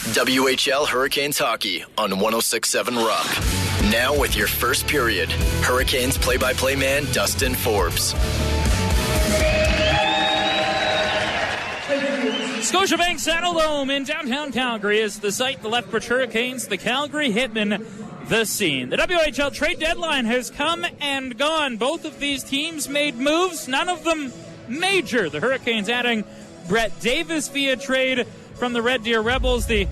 WHL Hurricanes hockey on 106.7 Rock. Now with your first period, Hurricanes play-by-play man Dustin Forbes. Scotiabank Saddledome in downtown Calgary is the site. The Lethbridge Hurricanes, the Calgary Hitmen, the scene. The WHL trade deadline has come and gone. Both of these teams made moves, none of them major. The Hurricanes adding Brett Davis via trade from the Red Deer Rebels. The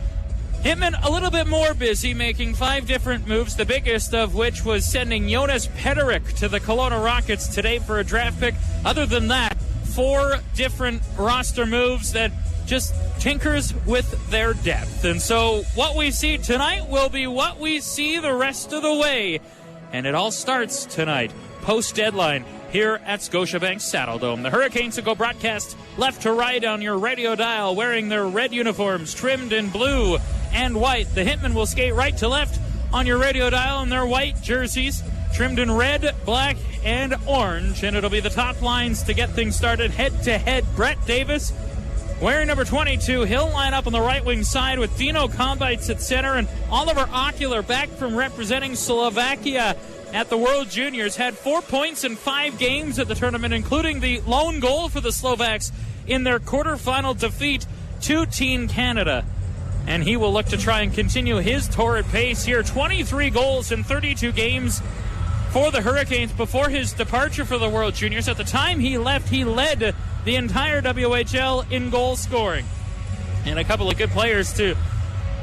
Hitmen a little bit more busy, making 5 different moves, the biggest of which was sending Jonas Pederik to the Kelowna Rockets today for a draft pick. Other than that, 4 different roster moves that just tinkers with their depth. And so what we see tonight will be what we see the rest of the way. And it all starts tonight, post-deadline, here at Scotiabank Saddledome. The Hurricanes will go broadcast left to right on your radio dial, wearing their red uniforms trimmed in blue and white. The Hitmen will skate right to left on your radio dial in their white jerseys, trimmed in red, black, and orange. And it'll be the top lines to get things started. Head-to-head, Brett Davis wearing number 22. He'll line up on the right wing side with Dino Kombites at center, and Oliver Ocular, back from representing Slovakia at the World Juniors, had 4 points in 5 games at the tournament, including the lone goal for the Slovaks in their quarterfinal defeat to Team Canada. And he will look to try and continue his torrid pace here. 23 goals in 32 games for the Hurricanes before his departure for the World Juniors. At the time he left, he led the entire WHL in goal scoring. And a couple of good players to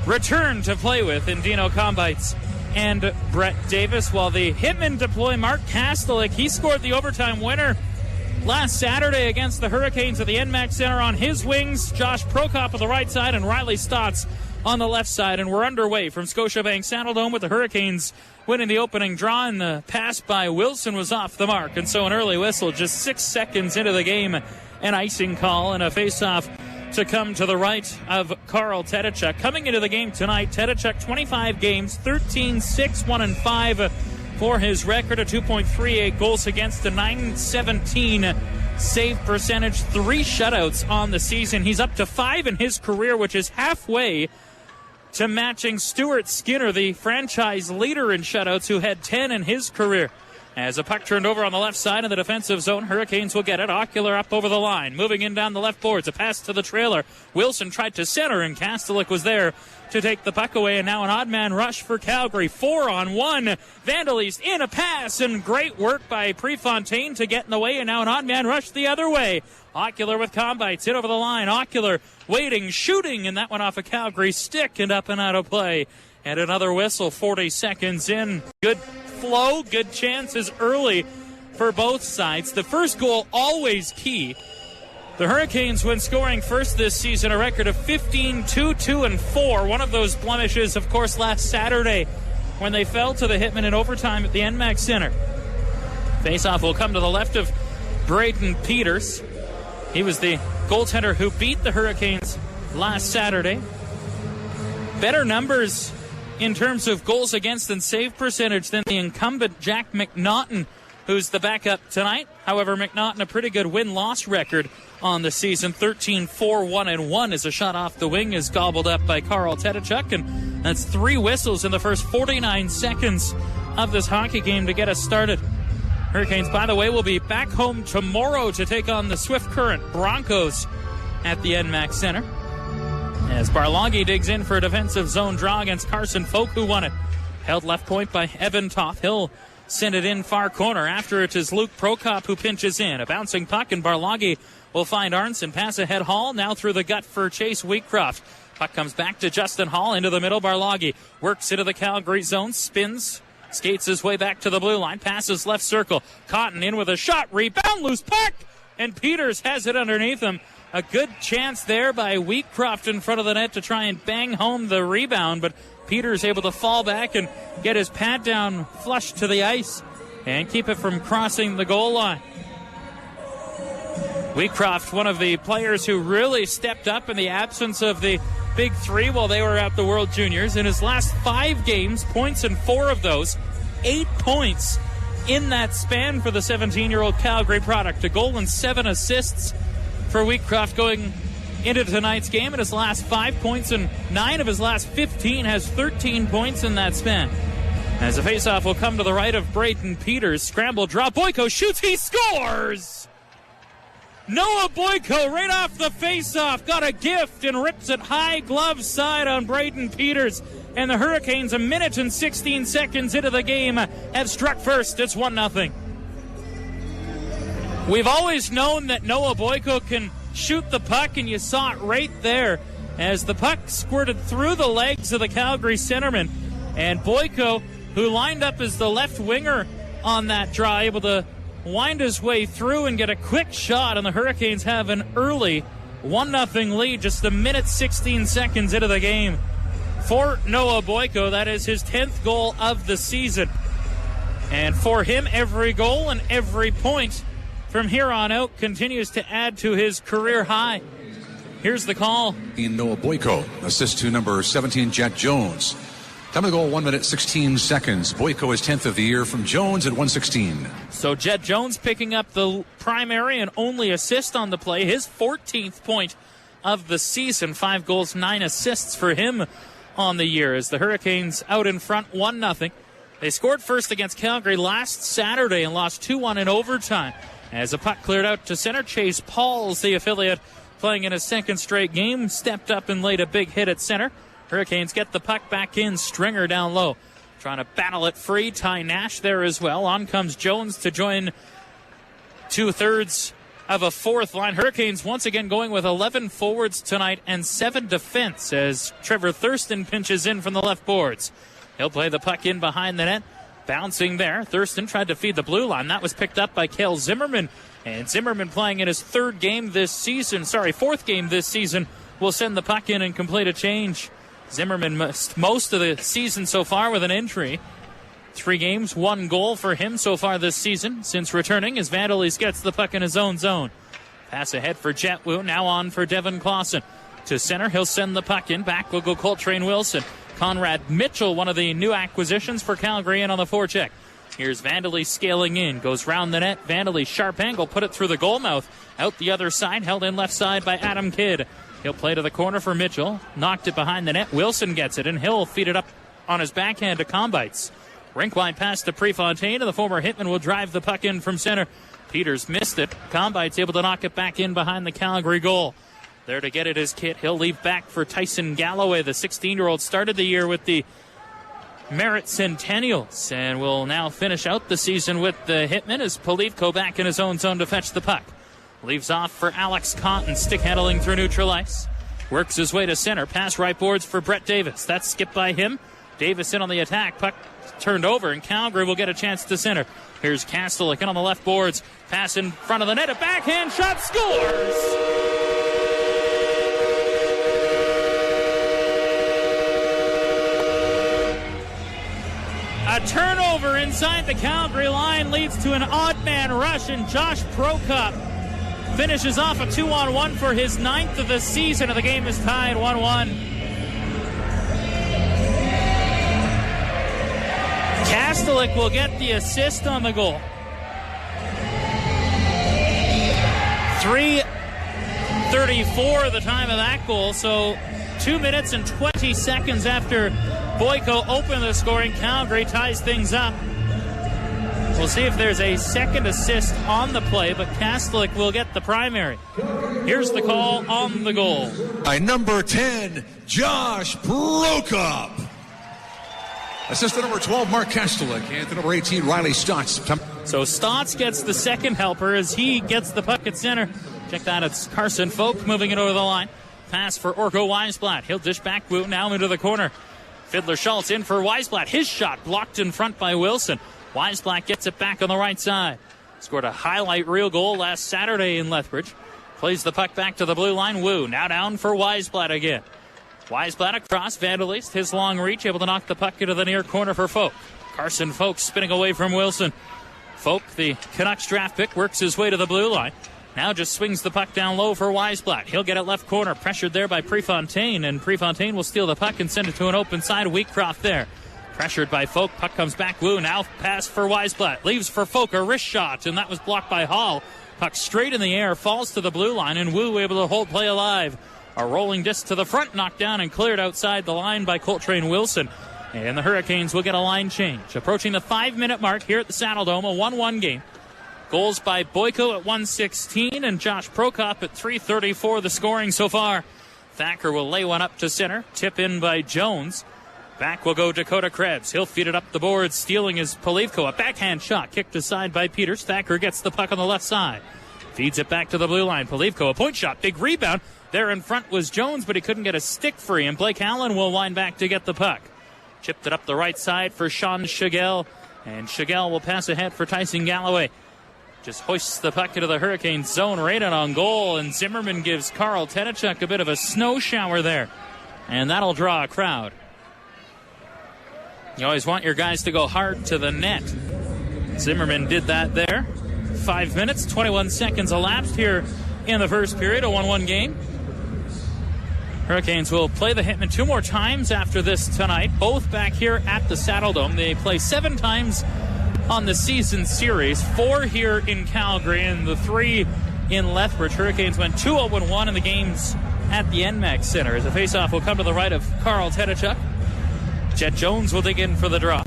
return to play with in Dino Kombites and Brett Davis, while the Hitmen deploy Mark Kastelik. He scored the overtime winner last Saturday against the Hurricanes at the NMAX Center on his wings. Josh Prokop on the right side and Riley Stotts on the left side. And we're underway from Scotiabank Saddledome with the Hurricanes winning the opening draw, and the pass by Wilson was off the mark. And so an early whistle just 6 seconds into the game, an icing call and a face-off to come to the right of Karl Tedicek. Coming into the game tonight, Tedicek 25 games, 13-6-1-5 for his record, a 2.38 goals against, a 917 save percentage, 3 shutouts on the season. He's up to 5 in his career, which is halfway to matching Stuart Skinner, the franchise leader in shutouts, who had 10 in his career. As a puck turned over on the left side in the defensive zone, Hurricanes will get it. Ocular up over the line, moving in down the left boards. A pass to the trailer. Wilson tried to center, and Kastelik was there to take the puck away. And now an odd man rush for Calgary. 4-on-1. Vandalese in a pass, and great work by Prefontaine to get in the way. And now an odd man rush the other way. Ocular with Kombites hit over the line. Ocular waiting, shooting, and that went off a Calgary stick and up and out of play. And another whistle, 40 seconds in. Good flow, good chances early for both sides. The first goal always key. The Hurricanes, when scoring first this season, a record of 15-2-2-4. One of those blemishes, of course, last Saturday when they fell to the Hitmen in overtime at the NMAX Center. Faceoff will come to the left of Braden Peters. He was the goaltender who beat the Hurricanes last Saturday. Better numbers in terms of goals against and save percentage than the incumbent Jack McNaughton, who's the backup tonight. However, McNaughton, a pretty good win-loss record on the season. 13-4-1-1 as a shot off the wing is gobbled up by Karl Tedicek, and that's 3 whistles in the first 49 seconds of this hockey game to get us started. Hurricanes, by the way, will be back home tomorrow to take on the Swift Current Broncos at the NMAX Center. As Barloggi digs in for a defensive zone draw against Carson Folk, who won it. Held left point by Evan Toth. He'll send it in far corner. After it is Luke Prokop who pinches in. A bouncing puck, and Barloggi will find Arnson. Pass ahead Hall, now through the gut for Chase Wheatcroft. Puck comes back to Justin Hall, into the middle. Barloggi works into the Calgary zone, spins, skates his way back to the blue line, passes left circle. Cotton in with a shot, rebound, loose puck, and Peters has it underneath him. A good chance there by Wheatcroft in front of the net to try and bang home the rebound, but Peters able to fall back and get his pad down flush to the ice and keep it from crossing the goal line. Wheatcroft, one of the players who really stepped up in the absence of the Big Three while they were at the World Juniors. In his last 5 games, points in 4 of those, 8 points in that span for the 17-year-old Calgary product. A goal and 7 assists for Wheatcroft, going into tonight's game. In his last 5 points and 9 of his last 15, has 13 points in that span. As the faceoff will come to the right of Braden Peters. Scramble draw. Boyko shoots. He scores! Noah Boyko right off the faceoff got a gift and rips it high glove side on Braden Peters. And the Hurricanes, a minute and 16 seconds into the game, have struck first. It's 1-0. We've always known that Noah Boyko can shoot the puck, and you saw it right there as the puck squirted through the legs of the Calgary centerman. And Boyko, who lined up as the left winger on that draw, able to wind his way through and get a quick shot, and the Hurricanes have an early 1-0 lead just a minute 16 seconds into the game. For Noah Boyko, that is his 10th goal of the season. And for him, every goal and every point from here on out continues to add to his career high. Here's the call. Noah Boyko, assist to number 17, Jet Jones. Time of the goal, 1 minute, 16 seconds. Boyko is 10th of the year from Jones at 1:16. So Jet Jones picking up the primary and only assist on the play. His 14th point of the season. 5 goals, 9 assists for him on the year as the Hurricanes out in front 1-0. They scored first against Calgary last Saturday and lost 2-1 in overtime. As the puck cleared out to center, Chase Pauls, the affiliate, playing in his second straight game, stepped up and laid a big hit at center. Hurricanes get the puck back in. Stringer down low, trying to battle it free. Ty Nash there as well. On comes Jones to join 2/3 of a fourth line. Hurricanes once again going with 11 forwards tonight and 7 defense as Trevor Thurston pinches in from the left boards. He'll play the puck in behind the net. Bouncing there. Thurston tried to feed the blue line. That was picked up by Cale Zimmerman. And Zimmerman playing in his fourth game this season, will send the puck in and complete a change. Zimmerman missed most of the season so far with an injury. 3 games, 1 goal for him so far this season since returning as Vandelis gets the puck in his own zone. Pass ahead for Jet Wu, now on for Devin Clausen. To center, he'll send the puck in. Back will go Coltrane Wilson. Conrad Mitchell, one of the new acquisitions for Calgary, in on the forecheck. Here's Vandelis scaling in, goes round the net. Vandelis, sharp angle, put it through the goal mouth. Out the other side, held in left side by Adam Kidd. He'll play to the corner for Mitchell. Knocked it behind the net. Wilson gets it, and he'll feed it up on his backhand to Combites. Rink-wide pass to Prefontaine, and the former Hitman will drive the puck in from center. Peters missed it. Combites able to knock it back in behind the Calgary goal. There to get it is Kit. He'll leave back for Tyson Galloway. The 16-year-old started the year with the Merritt Centennials and will now finish out the season with the Hitmen as Polivko back in his own zone to fetch the puck. Leaves off for Alex Cotton, stick handling through neutral ice. Works his way to center. Pass right boards for Brett Davis. That's skipped by him. Davis in on the attack. Puck turned over, and Calgary will get a chance to center. Here's Kastelik in on the left boards. Pass in front of the net. A backhand shot. Scores! A turnover inside the Calgary line leads to an odd man rush, and Josh Prokop finishes off a 2-on-1 for his 9th of the season, and the game is tied 1-1. Kastelik will get the assist on the goal. 3:34 the time of that goal, so 2 minutes and 20 seconds after Boyko opened the scoring, Calgary ties things up. We'll see if there's a second assist on the play, but Kastelik will get the primary. Here's the call on the goal. By number 10, Josh Prokop. Assist to number 12, Mark Kastelik. And to number 18, Riley Stotts. So Stotts gets the second helper as he gets the puck at center. Check that, it's Carson Folk moving it over the line. Pass for Orko Weisblatt. He'll dish back now into the corner. Fiddler Schultz in for Weisblatt. His shot blocked in front by Wilson. Weisblatt gets it back on the right side. Scored a highlight reel goal last Saturday in Lethbridge. Plays the puck back to the blue line. Wu now down for Weisblatt again. Weisblatt across. Vandelis, his long reach, able to knock the puck into the near corner for Folk. Carson Folk spinning away from Wilson. Folk, the Canucks draft pick, works his way to the blue line. Now just swings the puck down low for Weisblatt. He'll get it left corner, pressured there by Prefontaine, and Prefontaine will steal the puck and send it to an open side. Wheatcroft there. Pressured by Folk. Puck comes back. Wu now pass for Weisblatt. Leaves for Folk. A wrist shot, and that was blocked by Hall. Puck straight in the air. Falls to the blue line, and Wu able to hold play alive. A rolling disc to the front. Knocked down and cleared outside the line by Coltrane Wilson. And the Hurricanes will get a line change. Approaching the 5-minute mark here at the Saddle Dome. A 1-1 game. Goals by Boyko at 1:16 and Josh Prokop at 3:34 the scoring so far. Thacker will lay one up to center. Tip in by Jones. Back will go Dakota Krebs. He'll feed it up the board. Stealing is Polivko. A backhand shot kicked aside by Peters. Thacker gets the puck on the left side. Feeds it back to the blue line. Polivko, a point shot. Big rebound. There in front was Jones, but he couldn't get a stick free. And Blake Allen will wind back to get the puck. Chipped it up the right side for Sean Shigell. And Shigell will pass ahead for Tyson Galloway. Just hoists the puck into the Hurricanes zone right on goal, and Zimmerman gives Carl Tenachuk a bit of a snow shower there. And that'll draw a crowd. You always want your guys to go hard to the net. Zimmerman did that there. 5 minutes, 21 seconds elapsed here in the first period, a 1-1 game. Hurricanes will play the Hitmen 2 more times after this tonight, both back here at the Saddle Dome. They play 7 times on the season series, 4 here in Calgary and the 3 in Lethbridge. Hurricanes went 2-0-1 in the games at the NMAX Center. As the faceoff will come to the right of Carl Tenachuk. Jet Jones will dig in for the draw.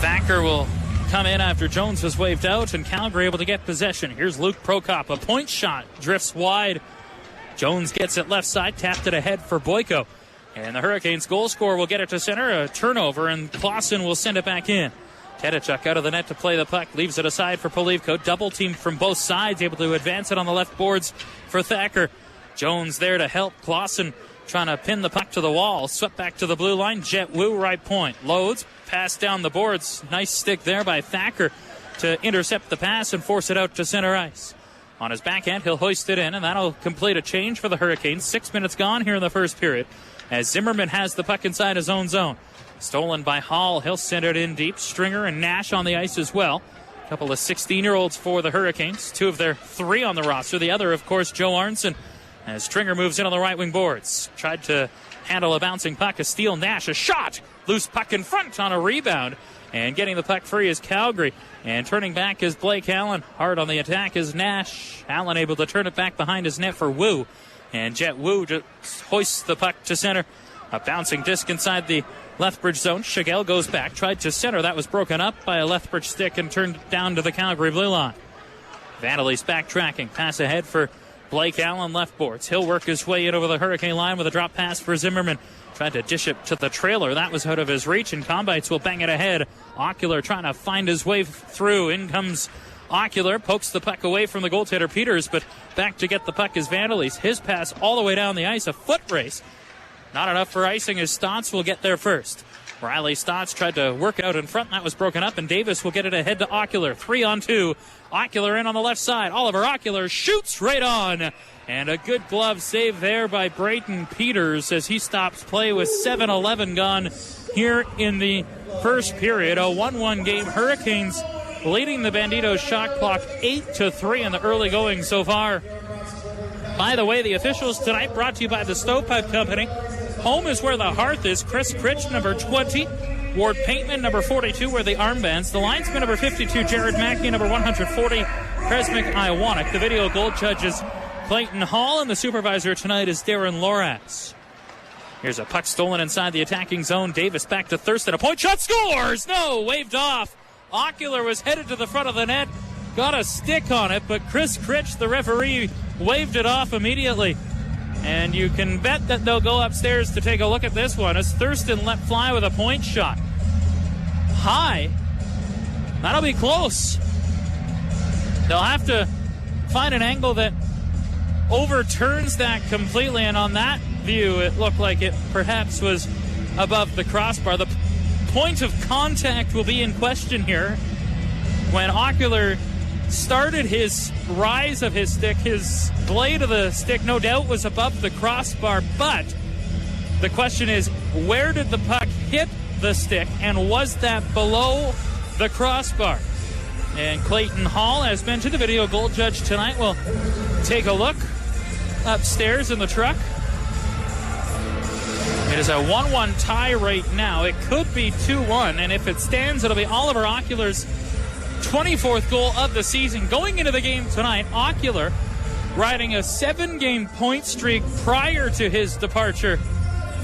Thacker will come in after Jones was waved out, and Calgary able to get possession. Here's Luke Prokop. A point shot drifts wide. Jones gets it left side, tapped it ahead for Boyko. And the Hurricanes goal scorer will get it to center, a turnover, and Clausen will send it back in. Tenachuk out of the net to play the puck, leaves it aside for Polivko. Double team from both sides, able to advance it on the left boards for Thacker. Jones there to help. Clausen trying to pin the puck to the wall. Swept back to the blue line. Jet Wu right point. Loads, pass down the boards. Nice stick there by Thacker to intercept the pass and force it out to center ice. On his backhand, he'll hoist it in, and that'll complete a change for the Hurricanes. 6 minutes gone here in the first period, as Zimmerman has the puck inside his own zone. Stolen by Hall. He'll send it in deep. Stringer and Nash on the ice as well. A couple of 16-year-olds for the Hurricanes. 2 of their 3 on the roster. The other, of course, Joe Arnson, as Stringer moves in on the right wing boards. Tried to handle a bouncing puck. A steal. Nash, a shot. Loose puck in front on a rebound. And getting the puck free is Calgary. And turning back is Blake Allen. Hard on the attack is Nash. Allen able to turn it back behind his net for Wu. And Jet Wu just hoists the puck to center. A bouncing disc inside the Lethbridge zone. Shigell goes back. Tried to center. That was broken up by a Lethbridge stick and turned down to the Calgary blue line. Vandalese backtracking. Pass ahead for Blake Allen, left boards. He'll work his way in over the Hurricane line with a drop pass for Zimmerman. Tried to dish it to the trailer. That was out of his reach, and Combites will bang it ahead. Ocular trying to find his way through. In comes Ocular, pokes the puck away from the goaltender Peters, but back to get the puck is Vandalese. His pass all the way down the ice, a foot race. Not enough for icing, as Stotts will get there first. Riley Stotts tried to work out in front. That was broken up, and Davis will get it ahead to Ocular. 3-on-2. Ocular in on the left side. Oliver Ocular shoots right on. And a good glove save there by Brayton Peters as he stops play with 7:11 gone here in the first period. A 1-1 game. Hurricanes leading the Banditos shot clock 8-3 in the early going so far. By the way, the officials tonight brought to you by the Stovepipe Company. Home is where the hearth is. Chris Critch, number 20. Ward Paintman, number 42, where the armbands. The linesman, number 52, Jared Mackey, number 140, Kresmik Iwanek. The video goal judge is Clayton Hall, and the supervisor tonight is Darren Lorax. Here's a puck stolen inside the attacking zone. Davis back to Thurston. A point shot, scores! No, waved off. Ocular was headed to the front of the net. Got a stick on it, but Chris Critch, the referee, waved it off immediately. And you can bet that they'll go upstairs to take a look at this one as Thurston let fly with a point shot. High. That'll be close. They'll have to find an angle that overturns that completely, and on that view it looked like it perhaps was above the crossbar. The point of contact will be in question here. When Ocular started his rise of his stick, his blade of the stick no doubt was above the crossbar, but the question is, where did the puck hit the stick, and was that below the crossbar? And Clayton Hall, as mentioned, the video goal judge tonight, will take a look upstairs in the truck. It is a 1-1 tie right now. It could be 2-1, and if it stands, it'll be Oliver Ocular's 24th goal of the season. Going into the game tonight, Ocular riding a 7-game point streak prior to his departure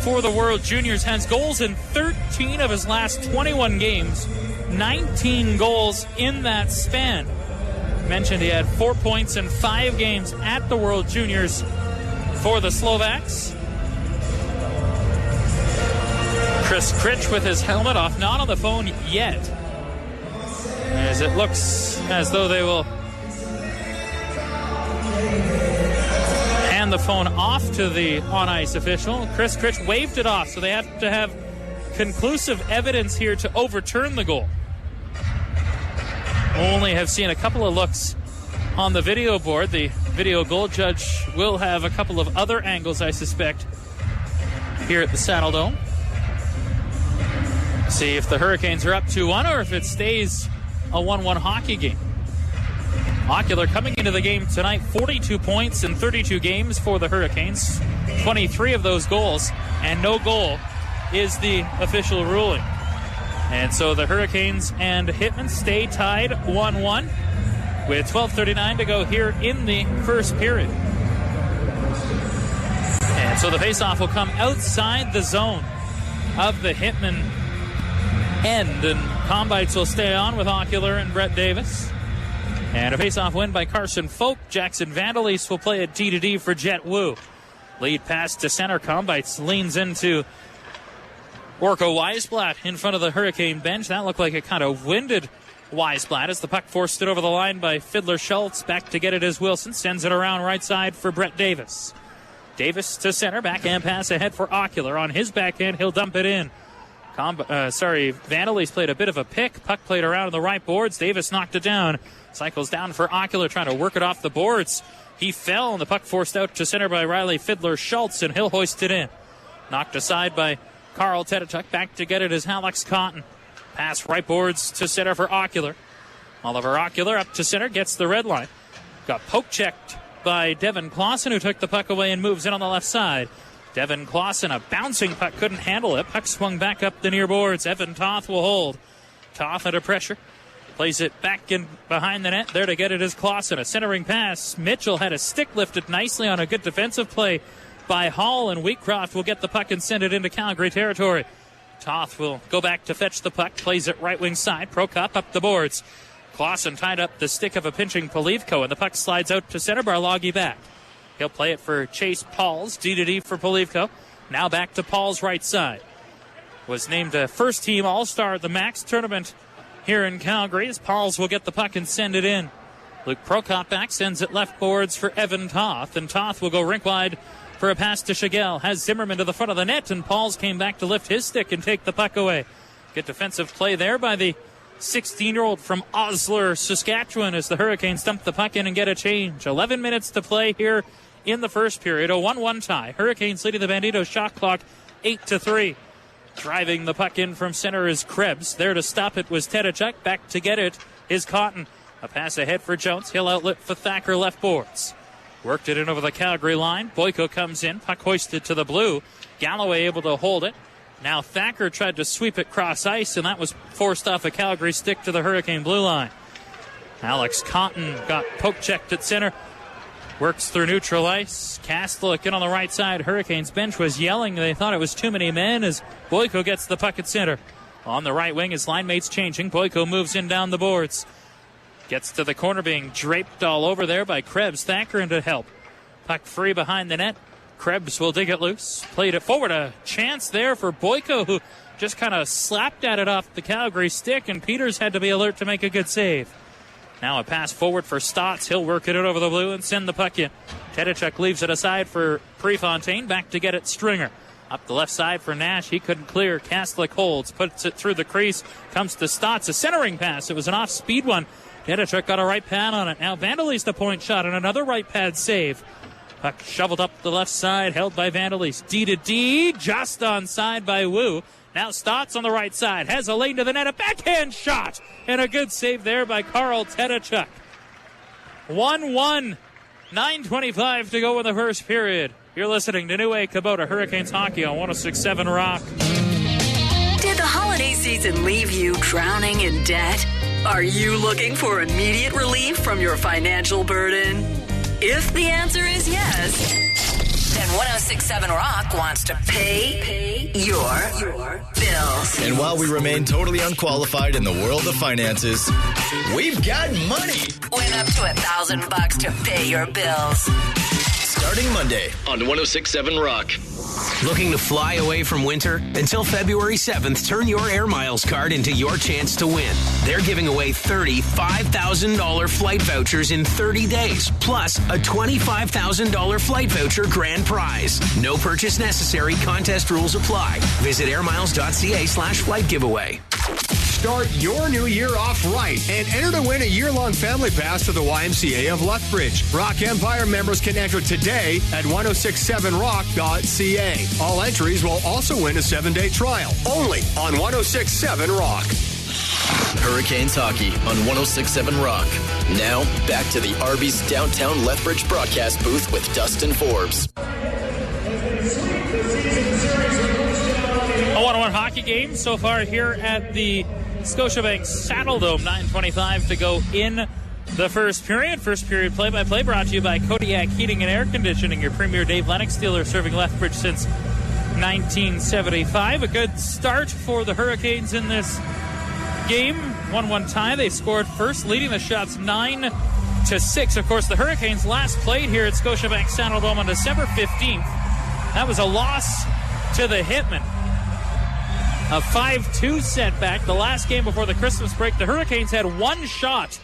for the World Juniors, has goals in 13 of his last 21 games, 19 goals in that span. Mentioned he had 4 points in 5 games at the World Juniors for the Slovaks. Chris Critch with his helmet off, not on the phone yet, as it looks as though they will hand the phone off to the on-ice official. Chris Critch waved it off, so they have to have conclusive evidence here to overturn the goal. Only have seen a couple of looks on the video board. The video goal judge will have a couple of other angles, I suspect, here at the Saddle Dome. See if the Hurricanes are up 2-1 or if it stays a 1-1 hockey game. Ocular coming into the game tonight, 42 points in 32 games for the Hurricanes, 23 of those goals, and no goal is the official ruling. And so the Hurricanes and Hitmen stay tied 1-1 with 12:39 to go here in the first period. And so the faceoff will come outside the zone of the Hitmen end, and Combites will stay on with Ocular and Brett Davis. And a faceoff win by Carson Folk. Jackson Vandalese will play a D-to-D for Jet Wu. Lead pass to center. Combites leans into Orko Weisblatt in front of the Hurricane bench. That looked like it kind of winded Weisblatt as the puck forced it over the line by Fiddler Schultz. Back to get it as Wilson sends it around right side for Brett Davis. Davis to center. Backhand pass ahead for Ocular. On his backhand, he'll dump it in. Vandalese played a bit of a pick. Puck played around the right boards. Davis knocked it down. Cycles down for Ocular, trying to work it off the boards. He fell, and the puck forced out to center by Riley Fiddler Schultz, and he'll hoist it in. Knocked aside by Carl Tedachuk. Back to get it is Alex Cotton. Pass right boards to center for Ocular. Oliver Ocular up to center, gets the red line. Got poke checked by Devin Clausen, who took the puck away and moves in on the left side. Devin Clausen, a bouncing puck, couldn't handle it. Puck swung back up the near boards. Evan Toth will hold. Toth under pressure. Plays it back in behind the net. There to get it is Clausen. A centering pass. Mitchell had a stick lifted nicely on a good defensive play by Hall, and Wheatcroft will get the puck and send it into Calgary territory. Toth will go back to fetch the puck. Plays it right wing side. Prokop up the boards. Clausen tied up the stick of a pinching Polivko, and the puck slides out to center. Barloggy back. He'll play it for Chase Pauls. D-to-D for Polivko. Now back to Pauls right side. Was named a first-team All-Star at the Max tournament here in Calgary, as Pauls will get the puck and send it in. Luke Prokop back, sends it left boards for Evan Toth, and Toth will go rink wide for a pass to Shigel. Has Zimmerman to the front of the net, and Pauls came back to lift his stick and take the puck away. Good defensive play there by the 16-year-old from Osler, Saskatchewan, as the Hurricanes dump the puck in and get a change. 11 minutes to play here in the first period. A 1-1 tie. Hurricanes leading the Banditos shot clock 8-3. Driving the puck in from center is Krebs. There to stop it was Tedachuk. Back to get it is Cotton. A pass ahead for Jones. He'll outlet for Thacker left boards. Worked it in over the Calgary line. Boyko comes in. Puck hoisted to the blue. Galloway able to hold it. Now Thacker tried to sweep it cross ice, and that was forced off a Calgary stick to the Hurricane blue line. Alex Cotton got poke checked at center. Works through neutral ice. Kastelic in on the right side. Hurricanes bench was yelling. They thought it was too many men as Boyko gets the puck at center. On the right wing, his line mates changing. Boyko moves in down the boards. Gets to the corner, being draped all over there by Krebs. Thacker in to help. Puck free behind the net. Krebs will dig it loose. Played it forward. A chance there for Boyko, who just kind of slapped at it off the Calgary stick, and Peters had to be alert to make a good save. Now a pass forward for Stotts. He'll work it in over the blue and send the puck in. Tedachuk leaves it aside for Prefontaine. Back to get it, Stringer. Up the left side for Nash. He couldn't clear. Kastelic holds. Puts it through the crease. Comes to Stotts. A centering pass. It was an off-speed one. Tedachuk got a right pad on it. Now Vandalese the point shot and another right pad save. Puck shoveled up the left side. Held by Vandalese. D-to-D. Just onside by Wu. Now Stotts on the right side. Has a lane to the net. A backhand shot. And a good save there by Carl Tedachuk. 1-1. 9:25 to go in the first period. You're listening to New Wave Kubota Hurricanes Hockey on 106.7 Rock. Did the holiday season leave you drowning in debt? Are you looking for immediate relief from your financial burden? If the answer is yes, then 106.7 Rock wants to pay your bills. And while we remain totally unqualified in the world of finances, we've got money. Win up to $1,000 to pay your bills. Starting Monday on 106.7 Rock. Looking to fly away from winter? Until February 7th, turn your Air Miles card into your chance to win. They're giving away 30 $5,000 flight vouchers in 30 days, plus a $25,000 flight voucher grand prize. No purchase necessary. Contest rules apply. Visit airmiles.ca/flight giveaway. Start your new year off right and enter to win a year-long family pass to the YMCA of Lethbridge. Rock Empire members can enter today at 1067rock.ca. All entries will also win a 7-day trial, only on 1067 Rock. Hurricanes Hockey on 106.7 Rock. Now, back to the Arby's downtown Lethbridge broadcast booth with Dustin Forbes. A 1-1 hockey game so far here at the Scotiabank Saddledome. 9:25 to go in the first period. First period play-by-play brought to you by Kodiak Heating and Air Conditioning, your premier Dave Lennox dealer serving Lethbridge since 1975. A good start for the Hurricanes in this game. 1-1 tie. They scored first, leading the shots 9-6. Of course, the Hurricanes last played here at Scotiabank Saddledome on December 15th. That was a loss to the Hitmen. A 5-2 setback. The last game before the Christmas break, the Hurricanes had one shot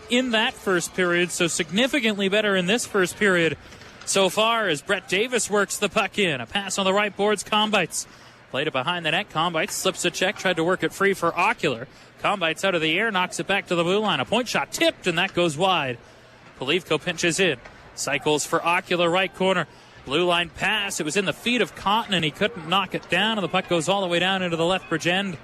in that first period, so significantly better in this first period so far as Brett Davis works the puck in. A pass on the right boards, Combites. Played it behind the net. Combites slips a check, tried to work it free for Ocular. Combites out of the air, knocks it back to the blue line. A point shot tipped, and that goes wide. Polivko pinches in. Cycles for Ocular, right corner. Blue line pass. It was in the feet of Cotton, and he couldn't knock it down, and the puck goes all the way down into the Lethbridge end.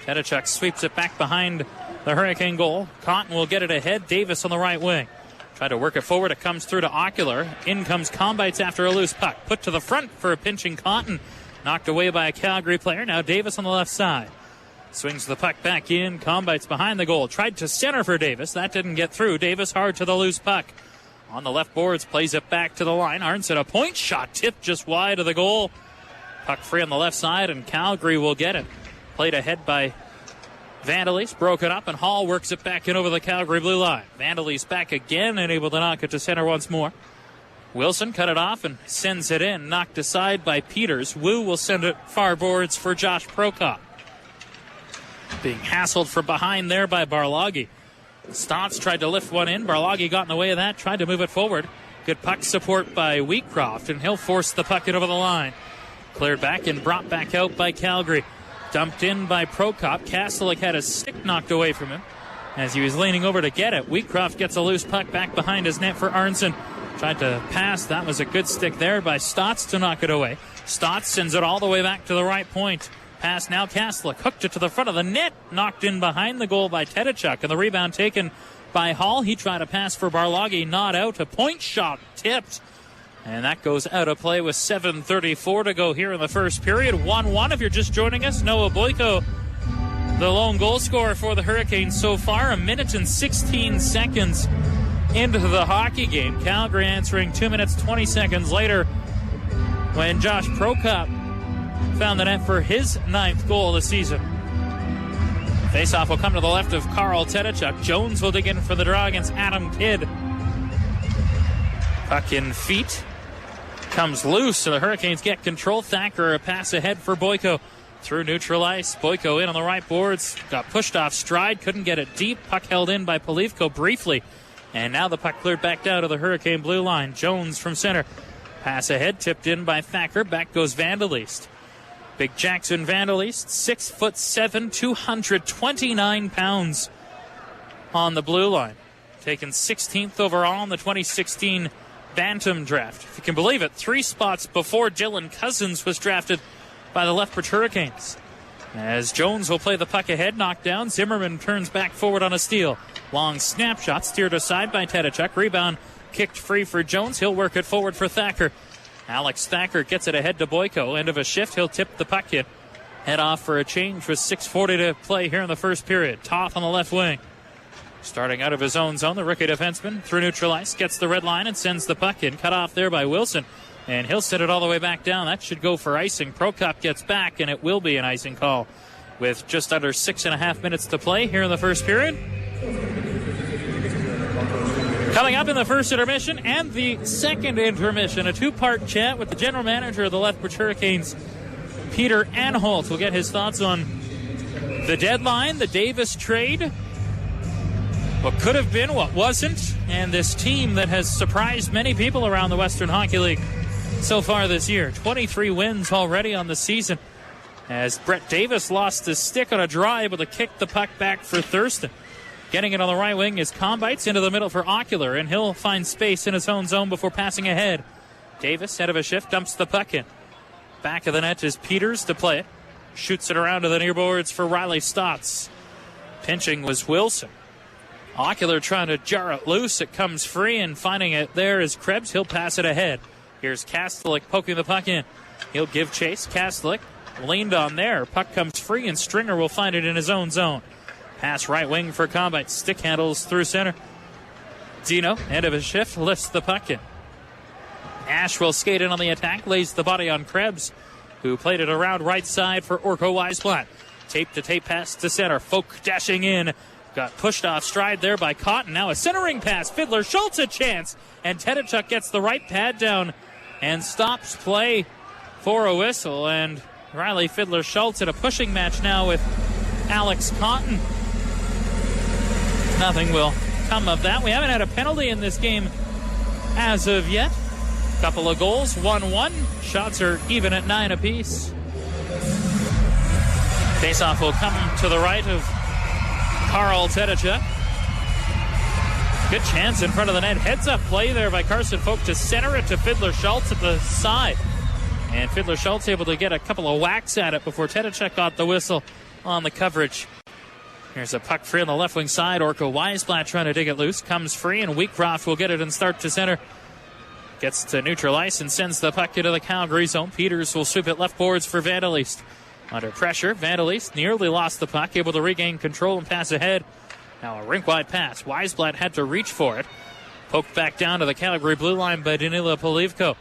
Tedachuk sweeps it back behind the Hurricane goal. Cotton will get it ahead. Davis on the right wing. Try to work it forward. It comes through to Ocular. In comes Combites after a loose puck. Put to the front for a pinching Cotton. Knocked away by a Calgary player. Now Davis on the left side. Swings the puck back in. Combites behind the goal. Tried to center for Davis. That didn't get through. Davis hard to the loose puck. On the left boards, plays it back to the line. Arnson, a point shot, tipped just wide of the goal. Puck free on the left side, and Calgary will get it. Played ahead by Vandelis, broken up, and Hall works it back in over the Calgary blue line. Vandelis back again and able to knock it to center once more. Wilson cut it off and sends it in, knocked aside by Peters. Wu will send it far boards for Josh Prokop. Being hassled from behind there by Barloggy. Stotts tried to lift one in. Barloggy got in the way of that, tried to move it forward. Good puck support by Wheatcroft, and he'll force the puck in over the line. Cleared back and brought back out by Calgary. Dumped in by Prokop. Kastelik had his stick knocked away from him as he was leaning over to get it. Wheatcroft gets a loose puck back behind his net for Arnson. Tried to pass. That was a good stick there by Stotts to knock it away. Stotts sends it all the way back to the right point. Pass now, Kastelik hooked it to the front of the net. Knocked in behind the goal by Tedachuk, and the rebound taken by Hall. He tried to pass for Barloggy, not out. A point shot tipped, and that goes out of play with 7:34 to go here in the first period. 1-1 if you're just joining us. Noah Boyko, the lone goal scorer for the Hurricanes so far. 1 minute and 16 seconds into the hockey game. Calgary answering 2 minutes, 20 seconds later when Josh Prokop found the net for his 9th goal of the season. Faceoff will come to the left of Carl Tedachuk. Jones will dig in for the draw against Adam Kidd. Puck in feet. Comes loose, so the Hurricanes get control. Thacker, a pass ahead for Boyko. Through neutral ice. Boyko in on the right boards. Got pushed off stride. Couldn't get it deep. Puck held in by Polivko briefly. And now the puck cleared back down to the Hurricane blue line. Jones from center. Pass ahead. Tipped in by Thacker. Back goes Vandelis. Big Jackson Vandelis, 6'7", 229 pounds on the blue line. Taken 16th overall in the 2016 Bantam draft. If you can believe it, 3 spots before Dylan Cousins was drafted by the Lethbridge Hurricanes. As Jones will play the puck ahead, knocked down. Zimmerman turns back forward on a steal. Long snapshot, steered aside by Tedachuk. Rebound kicked free for Jones. He'll work it forward for Thacker. Alex Thacker gets it ahead to Boyko. End of a shift. He'll tip the puck in. Head off for a change with 6:40 to play here in the first period. Toth on the left wing. Starting out of his own zone, the rookie defenseman through neutral ice, gets the red line and sends the puck in. Cut off there by Wilson, and he'll send it all the way back down. That should go for icing. Prokop gets back, and it will be an icing call with just under 6.5 minutes to play here in the first period. Coming up in the first intermission and the second intermission, a two-part chat with the general manager of the Lethbridge Hurricanes, Peter Anholt. We'll get his thoughts on the deadline, the Davis trade, what could have been, what wasn't, and this team that has surprised many people around the Western Hockey League so far this year. 23 wins already on the season as Brett Davis lost his stick on a draw, able to kick the puck back for Thurston. Getting it on the right wing is Combites into the middle for Ocular, and he'll find space in his own zone before passing ahead. Davis, head of a shift, dumps the puck in. Back of the net is Peters to play it. Shoots it around to the near boards for Riley Stotts. Pinching was Wilson. Ocular trying to jar it loose. It comes free, and finding it there is Krebs. He'll pass it ahead. Here's Kastelik poking the puck in. He'll give chase. Kastelik leaned on there. Puck comes free, and Stringer will find it in his own zone. Pass right wing for Combite. Stick handles through center. Dino, end of his shift, lifts the puck in. Ash will skate in on the attack, lays the body on Krebs, who played it around right side for Orko Weisblatt. Tape-to-tape pass to center. Folk dashing in. Got pushed off stride there by Cotton. Now a centering pass. Fiddler Schultz a chance. And Tedachuk gets the right pad down and stops play for a whistle. And Riley Fiddler Schultz in a pushing match now with Alex Cotton. Nothing will come of that. We haven't had a penalty in this game as of yet. Couple of goals, 1-1. Shots are even at 9 apiece. Faceoff will come to the right of Carl Tedachuk. Good chance in front of the net. Heads up play there by Carson Folk to center it to Fiddler Schultz at the side. And Fiddler Schultz able to get a couple of whacks at it before Tedachuk got the whistle on the coverage. Here's a puck free on the left wing side. Orko Weisblatt trying to dig it loose. Comes free, and Wheatcroft will get it and start to center. Gets to neutral ice and sends the puck into the Calgary zone. Peters will sweep it left boards for Vandalist. Under pressure, Vandalist nearly lost the puck, able to regain control and pass ahead. Now a rink-wide pass. Weisblatt had to reach for it. Poked back down to the Calgary blue line by Danila Polivko.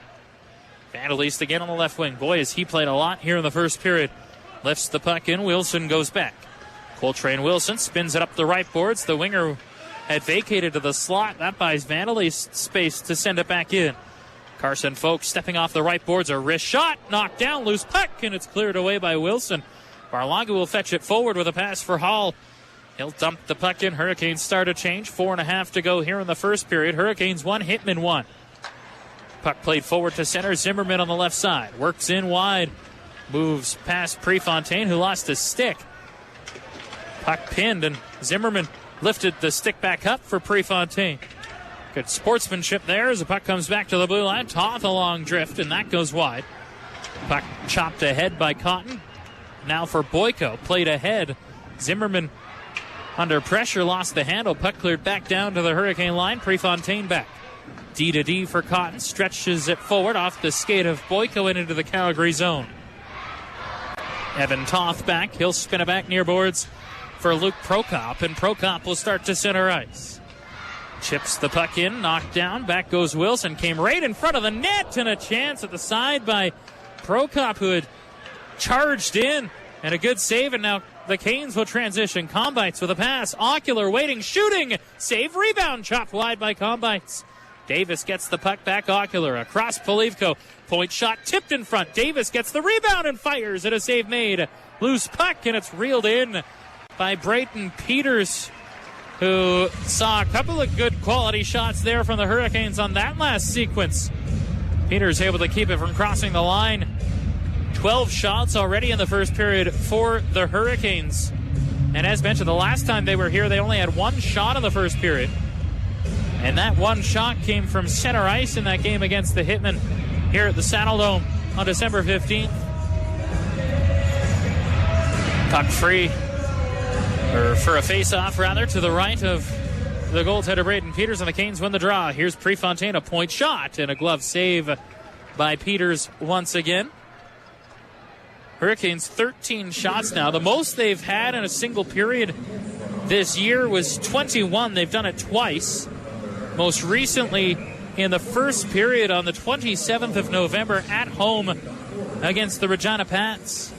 Vandalist again on the left wing. Boy, has he played a lot here in the first period. Lifts the puck in. Wilson goes back. Coltrane Wilson spins it up the right boards. The winger had vacated to the slot. That buys Vandalist space to send it back in. Carson Folk stepping off the right boards. A wrist shot. Knocked down. Loose puck. And it's cleared away by Wilson. Barlaga will fetch it forward with a pass for Hall. He'll dump the puck in. Hurricanes start a change. 4.5 to go here in the first period. Hurricanes 1, Hitmen 1. Puck played forward to center. Zimmerman on the left side. Works in wide. Moves past Prefontaine, who lost his stick. Puck pinned, and Zimmerman lifted the stick back up for Prefontaine. Good sportsmanship there as the puck comes back to the blue line. Toth a long drift, and that goes wide. Puck chopped ahead by Cotton. Now for Boyko. Played ahead. Zimmerman under pressure, lost the handle. Puck cleared back down to the Hurricane line. Prefontaine back. D to D for Cotton. Stretches it forward off the skate of Boyko and into the Calgary zone. Evan Toth back. He'll spin it back near boards for Luke Prokop, and Prokop will start to center ice. Chips the puck in, knocked down. Back goes Wilson. Came right in front of the net, and a chance at the side by Prokop, who had charged in. And a good save, and now the Canes will transition. Combites with a pass. Ocular waiting, shooting. Save, rebound, chopped wide by Combites. Davis gets the puck back. Ocular across Polivko. Point shot tipped in front. Davis gets the rebound and fires, and a save made. Loose puck, and it's reeled in by Brayton Peters, who saw a couple of good quality shots there from the Hurricanes on that last sequence. Peters able to keep it from crossing the line. 12 shots already in the first period for the Hurricanes. And as mentioned, the last time they were here, they only had one shot in the first period. And that one shot came from center ice in that game against the Hitmen here at the Saddle Dome on December 15th. Puck free, or for a face-off, rather, to the right of the goaltender Brayden Peters, and the Canes win the draw. Here's Prefontaine, a point shot, and a glove save by Peters once again. Hurricanes 13 shots now. The most they've had in a single period this year was 21. They've done it twice. Most recently in the first period on the 27th of November at home against the Regina Pats.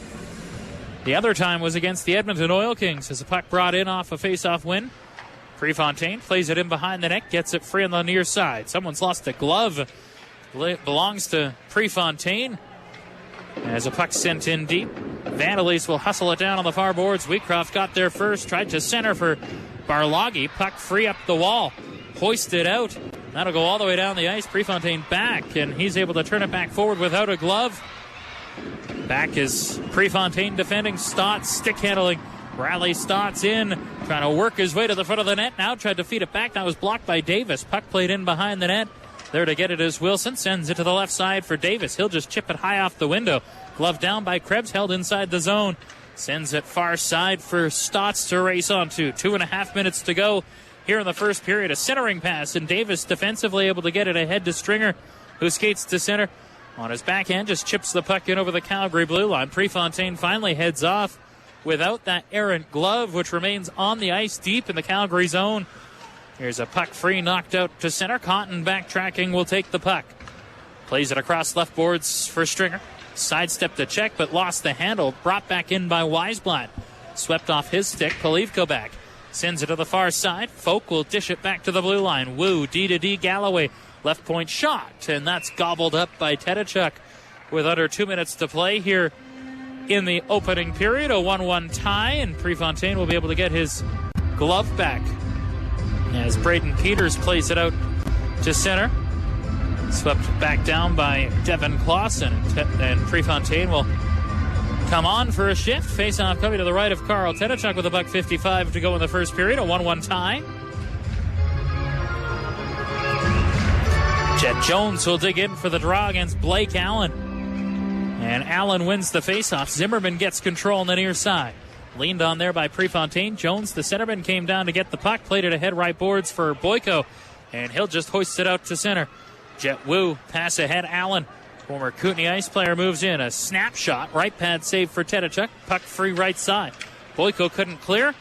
The other time was against the Edmonton Oil Kings as the puck brought in off a face-off win. Prefontaine plays it in behind the net, gets it free on the near side. Someone's lost a glove. It belongs to Prefontaine. As a puck sent in deep, Vandalese will hustle it down on the far boards. Wheatcroft got there first, tried to center for Barloggy. Puck free up the wall, hoisted out. That'll go all the way down the ice. Prefontaine back, and he's able to turn it back forward without a glove. Back is Prefontaine defending. Stotts stick handling. Riley Stotts in, trying to work his way to the front of the net. Now tried to feed it back. That was blocked by Davis. Puck played in behind the net. There to get it is Wilson. Sends it to the left side for Davis. He'll just chip it high off the window. Glove down by Krebs, held inside the zone. Sends it far side for Stotts to race onto. 2.5 minutes to go here in the first period. A centering pass, and Davis defensively able to get it ahead to Stringer, who skates to center. On his backhand, just chips the puck in over the Calgary blue line. Prefontaine finally heads off without that errant glove, which remains on the ice deep in the Calgary zone. Here's a puck free, knocked out to center. Cotton backtracking will take the puck. Plays it across left boards for Stringer. Sidestepped the check, but lost the handle. Brought back in by Weisblatt. Swept off his stick. Polivko back. Sends it to the far side. Folk will dish it back to the blue line. Wu, D-to-D, Galloway. Left point shot, and that's gobbled up by Tedachuk with under 2 minutes to play here in the opening period. A 1-1 tie, and Prefontaine will be able to get his glove back as Braden Peters plays it out to center. Swept back down by Devin Clausen, and Prefontaine will come on for a shift. Face-off coming to the right of Carl Tedachuk with $1:55 to go in the first period. A 1-1 tie. Jet Jones will dig in for the draw against Blake Allen. And Allen wins the faceoff. Zimmerman gets control on the near side. Leaned on there by Prefontaine. Jones, the centerman, came down to get the puck. Played it ahead right boards for Boyko. And he'll just hoist it out to center. Jet Wu, pass ahead, Allen. Former Kootenay Ice player moves in. A snapshot. Right pad save for Tedachuk. Puck free right side. Boyko couldn't clear.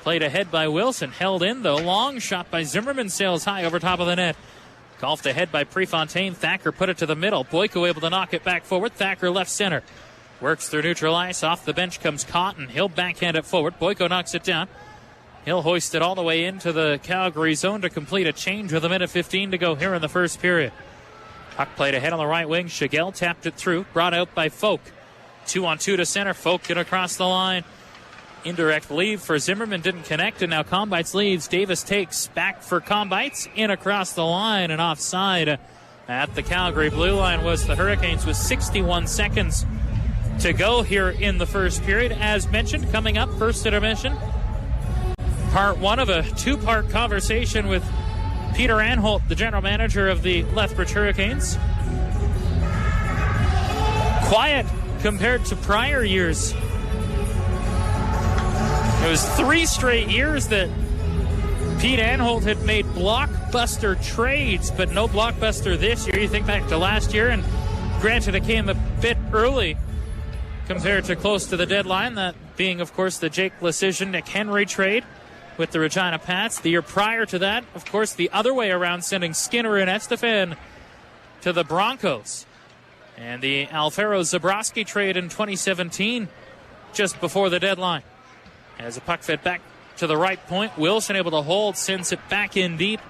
Played ahead by Wilson. Held in, though. Long shot by Zimmerman. Sails high over top of the net. Golfed ahead by Prefontaine. Thacker put it to the middle. Boyko able to knock it back forward. Thacker left center. Works through neutral ice. Off the bench comes Cotton. He'll backhand it forward. Boyko knocks it down. He'll hoist it all the way into the Calgary zone to complete a change with 1:15 to go here in the first period. Puck played ahead on the right wing. Shigell tapped it through. Brought out by Folk. 2-on-2 to center. Folk get across the line. Indirect leave for Zimmerman, didn't connect, and now Combites leads. Davis takes back for Combites, in across the line and offside at the Calgary blue line was the Hurricanes with 61 seconds to go here in the first period. As mentioned, coming up, first intermission, part one of a two-part conversation with Peter Anholt, the general manager of the Lethbridge Hurricanes. Quiet compared to prior years. It was 3 straight years that Pete Anholt had made blockbuster trades, but no blockbuster this year. You think back to last year, and granted it came a bit early compared to close to the deadline, that being, of course, the Jake Lecision, Nick Henry trade with the Regina Pats. The year prior to that, of course, the other way around, sending Skinner and Estefan to the Broncos. And the Alfaro Zabrowski trade in 2017, just before the deadline. As a puck fed back to the right point, Wilson able to hold, sends it back in deep.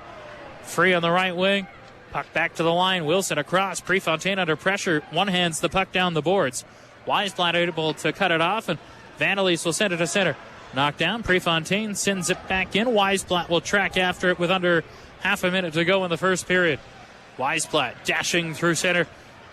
Free on the right wing. Puck back to the line. Wilson across. Prefontaine under pressure. One hands the puck down the boards. Weisblatt able to cut it off, and Vandalese will send it to center. Knocked down. Prefontaine sends it back in. Weisblatt will track after it with under half a minute to go in the first period. Weisblatt dashing through center.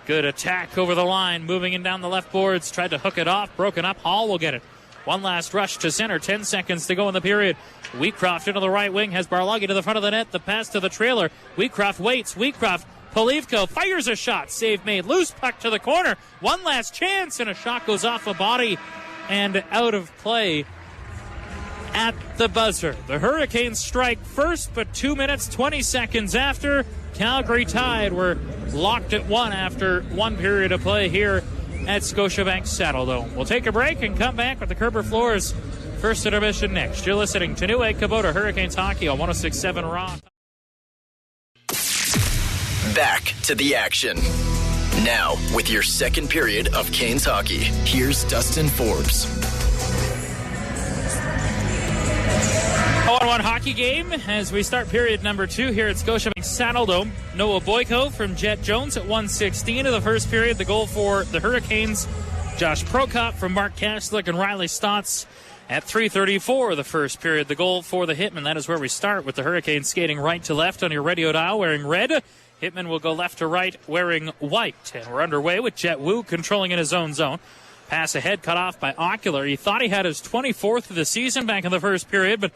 Good attack over the line. Moving in down the left boards. Tried to hook it off. Broken up. Hall will get it. One last rush to center. 10 seconds to go in the period. Wheatcroft into the right wing. Has Barloggy to the front of the net. The pass to the trailer. Wheatcroft waits. Wheatcroft. Polivko fires a shot. Save made. Loose puck to the corner. One last chance, and a shot goes off a body and out of play at the buzzer. The Hurricanes strike first, but 2 minutes, 20 seconds after, Calgary tied. We're locked at 1 after 1 period of play here at Scotiabank Saddledome. We'll take a break and come back with the Kerber Floors first intermission next. You're listening to New Egg Kubota Hurricanes Hockey on 106.7 Rock. Back to the action. Now, with your second period of Canes hockey, here's Dustin Forbes. 0-1 hockey game as we start period number 2 here at Scotiabank Saddledome. Noah Boyko from Jet Jones at 1:16 of the first period. The goal for the Hurricanes. Josh Prokop from Mark Kastelic and Riley Stotts at 3:34 of the first period. The goal for the Hitmen. That is where we start with the Hurricanes skating right to left on your radio dial wearing red. Hitman will go left to right wearing white. And we're underway with Jet Wu controlling in his own zone. Pass ahead cut off by Ocular. He thought he had his 24th of the season back in the first period, but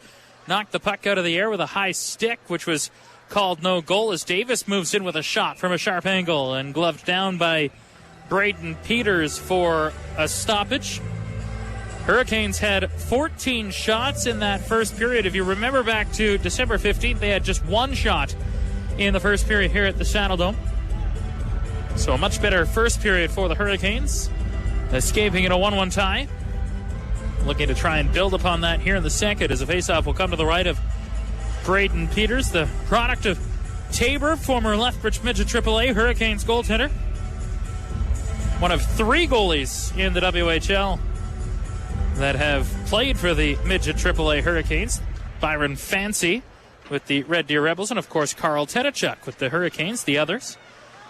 knocked the puck out of the air with a high stick, which was called no goal as Davis moves in with a shot from a sharp angle and gloved down by Braden Peters for a stoppage. Hurricanes had 14 shots in that first period. If you remember back to December 15th, they had just 1 shot in the first period here at the Saddledome. So a much better first period for the Hurricanes, escaping in a 1-1 tie. Looking to try and build upon that here in the second as a faceoff will come to the right of Braden Peters, the product of Tabor, former Lethbridge Midget AAA Hurricanes goaltender. One of 3 goalies in the WHL that have played for the Midget AAA Hurricanes. Byron Fancy with the Red Deer Rebels, and of course Carl Tedachuk with the Hurricanes, the others.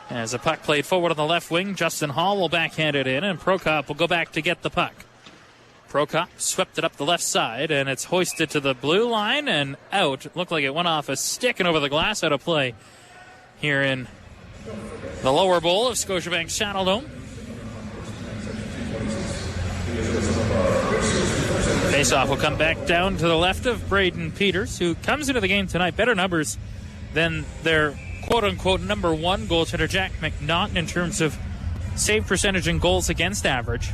As a puck played forward on the left wing, Justin Hall will backhand it in, and Prokop will go back to get the puck. Prokop swept it up the left side, and it's hoisted to the blue line and out. It looked like it went off a stick and over the glass, out of play here in the lower bowl of Scotiabank Saddledome. Faceoff will come back down to the left of Braden Peters, who comes into the game tonight better numbers than their quote-unquote number 1 goaltender, Jack McNaughton, in terms of save percentage and goals against average.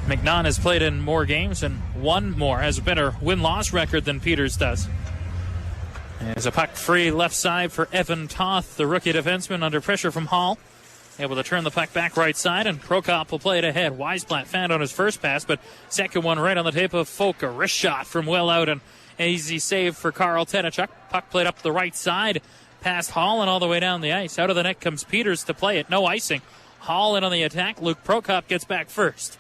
McNaughton has played in more games and won more, has a better win-loss record than Peters does. There's a puck free left side for Evan Toth, the rookie defenseman, under pressure from Hall. Able to turn the puck back right side, and Prokop will play it ahead. Weisblatt found on his first pass, but second one right on the tape of Folk. A wrist shot from well out, and an easy save for Carl Tedachuk. Puck played up the right side, past Hall and all the way down the ice. Out of the net comes Peters to play it. No icing. Hall in on the attack. Luke Prokop gets back first.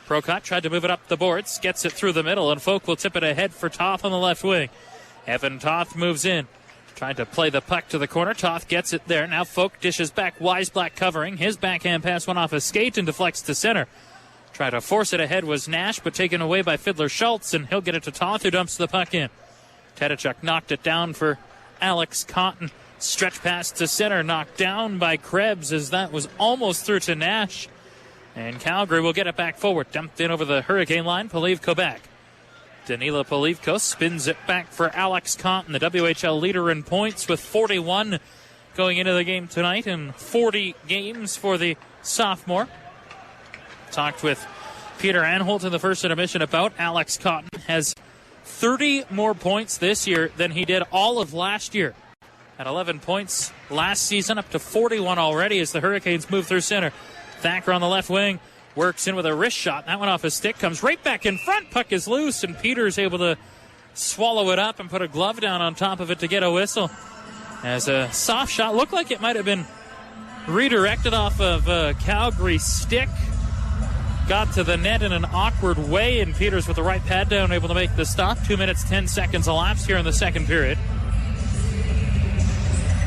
Prokop tried to move it up the boards, gets it through the middle, and Folk will tip it ahead for Toth on the left wing. Evan Toth moves in. Trying to play the puck to the corner. Toth gets it there. Now Folk dishes back. Weisblatt covering. His backhand pass went off his skate and deflects to center. Trying to force it ahead was Nash, but taken away by Fiddler Schultz, and he'll get it to Toth, who dumps the puck in. Tedachuk knocked it down for Alex Cotton. Stretch pass to center, knocked down by Krebs as that was almost through to Nash. And Calgary will get it back forward. Dumped in over the Hurricane line. Polivko back. Danila Polivko spins it back for Alex Cotton, the WHL leader in points with 41 going into the game tonight and 40 games for the sophomore. Talked with Peter Anholt in the first intermission about Alex Cotton. Has 30 more points this year than he did all of last year. At 11 points last season, up to 41 already as the Hurricanes move through center. Thacker on the left wing. Works in with a wrist shot. That went off his stick. Comes right back in front. Puck is loose, and Peters able to swallow it up and put a glove down on top of it to get a whistle. As a soft shot, looked like it might have been redirected off of Calgary's stick. Got to the net in an awkward way, and Peters with the right pad down able to make the stop. 2 minutes, 10 seconds elapsed here in the second period.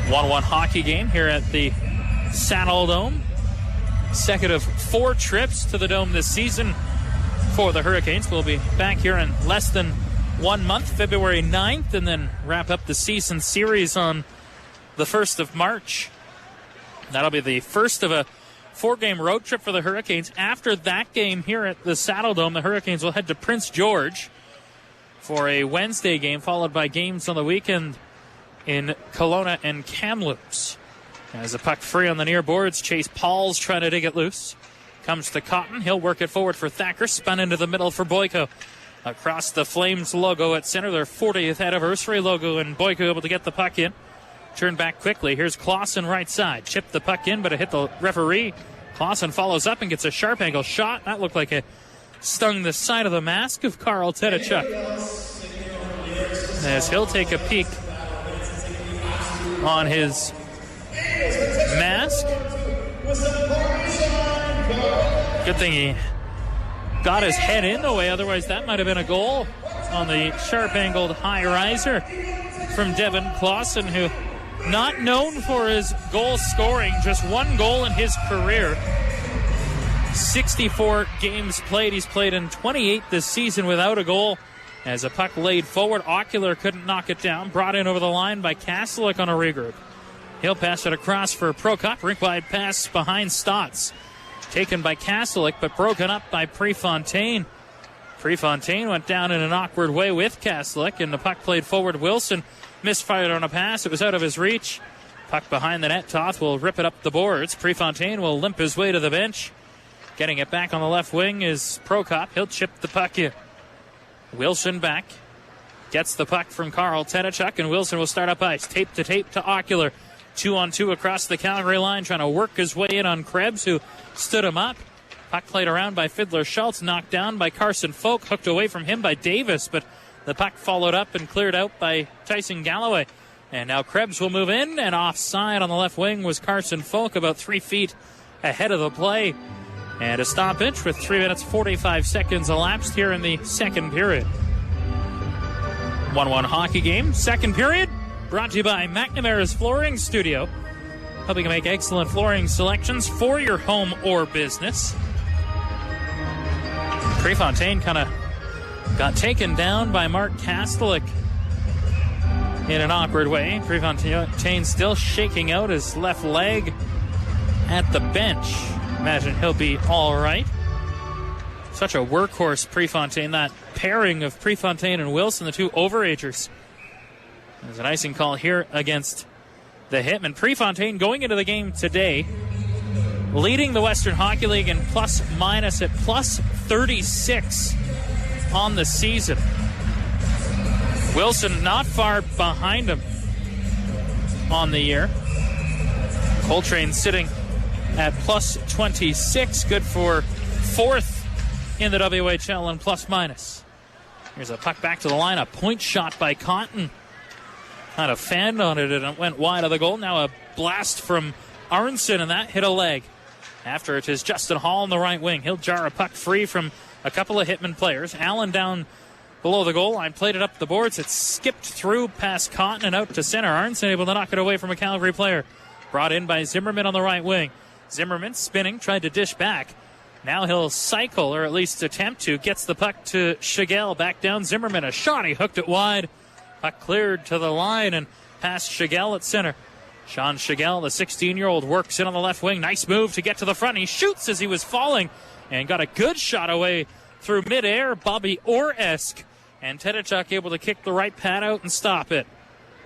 1-1 hockey game here at the Saddledome. Second of 4 trips to the Dome this season for the Hurricanes. We'll be back here in less than 1 month, February 9th, and then wrap up the season series on the 1st of March. That'll be the first of a 4-game road trip for the Hurricanes. After that game here at the Saddledome, the Hurricanes will head to Prince George for a Wednesday game, followed by games on the weekend in Kelowna and Kamloops. As a puck free on the near boards, Chase Paul's trying to dig it loose. Comes to Cotton. He'll work it forward for Thacker. Spun into the middle for Boyko. across the Flames logo at center, their 40th anniversary logo, and Boyko able to get the puck in. Turn back quickly. Here's Clausen right side. Chipped the puck in, but it hit the referee. Clausen follows up and gets a sharp angle shot. That looked like it stung the side of the mask of Carl Tedachuk. As he'll take a peek on his mask. Good thing he got his head in the way, otherwise that might have been a goal on the sharp-angled high riser from Devin Clausen, who not known for his goal scoring, just one goal in his career. 64 games played. He's played in 28 this season without a goal. As a puck laid forward, Ocular couldn't knock it down. Brought in over the line by Kastelik on a regroup. He'll pass it across for Prokop. Rink-wide pass behind Stotts. Taken by Kastelik, but broken up by Prefontaine. Prefontaine went down in an awkward way with Kastelik, and the puck played forward. Wilson misfired on a pass. It was out of his reach. Puck behind the net. Toth will rip it up the boards. Prefontaine will limp his way to the bench. Getting it back on the left wing is Prokop. He'll chip the puck in. Wilson back. Gets the puck from Carl Tedachuk, and Wilson will start up ice. Tape to Ocular. 2-on-2 across the Calgary line, trying to work his way in on Krebs, who stood him up. Puck played around by Fiddler Schultz, knocked down by Carson Folk, hooked away from him by Davis, but the puck followed up and cleared out by Tyson Galloway. And now Krebs will move in, and offside on the left wing was Carson Folk, about 3 feet ahead of the play. And a stoppage with 3 minutes 45 seconds elapsed here in the second period. 1-1 hockey game, second period. Brought to you by McNamara's Flooring Studio, helping to make excellent flooring selections for your home or business. Prefontaine kind of got taken down by Mark Kastelik in an awkward way. Prefontaine still shaking out his left leg at the bench. Imagine he'll be all right. Such a workhorse, Prefontaine. That pairing of Prefontaine and Wilson, the two overagers. There's an icing call here against the Hitmen. Prefontaine going into the game today, leading the Western Hockey League in plus-minus at plus 36 on the season. Wilson not far behind him on the year. Coltrane sitting at plus 26, good for fourth in the WHL in plus-minus. Here's a puck back to the line, a point shot by Cotton. Had a fan on it and it went wide of the goal. Now a blast from Arnson, and that hit a leg. After it is Justin Hall on the right wing. He'll jar a puck free from a couple of Hitman players. Allen down below the goal line, played it up the boards. It skipped through past Cotton and out to center. Arnson able to knock it away from a Calgary player. Brought in by Zimmerman on the right wing. Zimmerman spinning, tried to dish back. Now he'll cycle, or at least attempt to. Gets the puck to Shigel. Back down Zimmerman. A shot. He hooked it wide. Puck cleared to the line and past Shigel at center. Sean Shigel, the 16-year-old, works in on the left wing. Nice move to get to the front. He shoots as he was falling and got a good shot away through midair. Bobby Orr-esque. And Tedachuk able to kick the right pad out and stop it.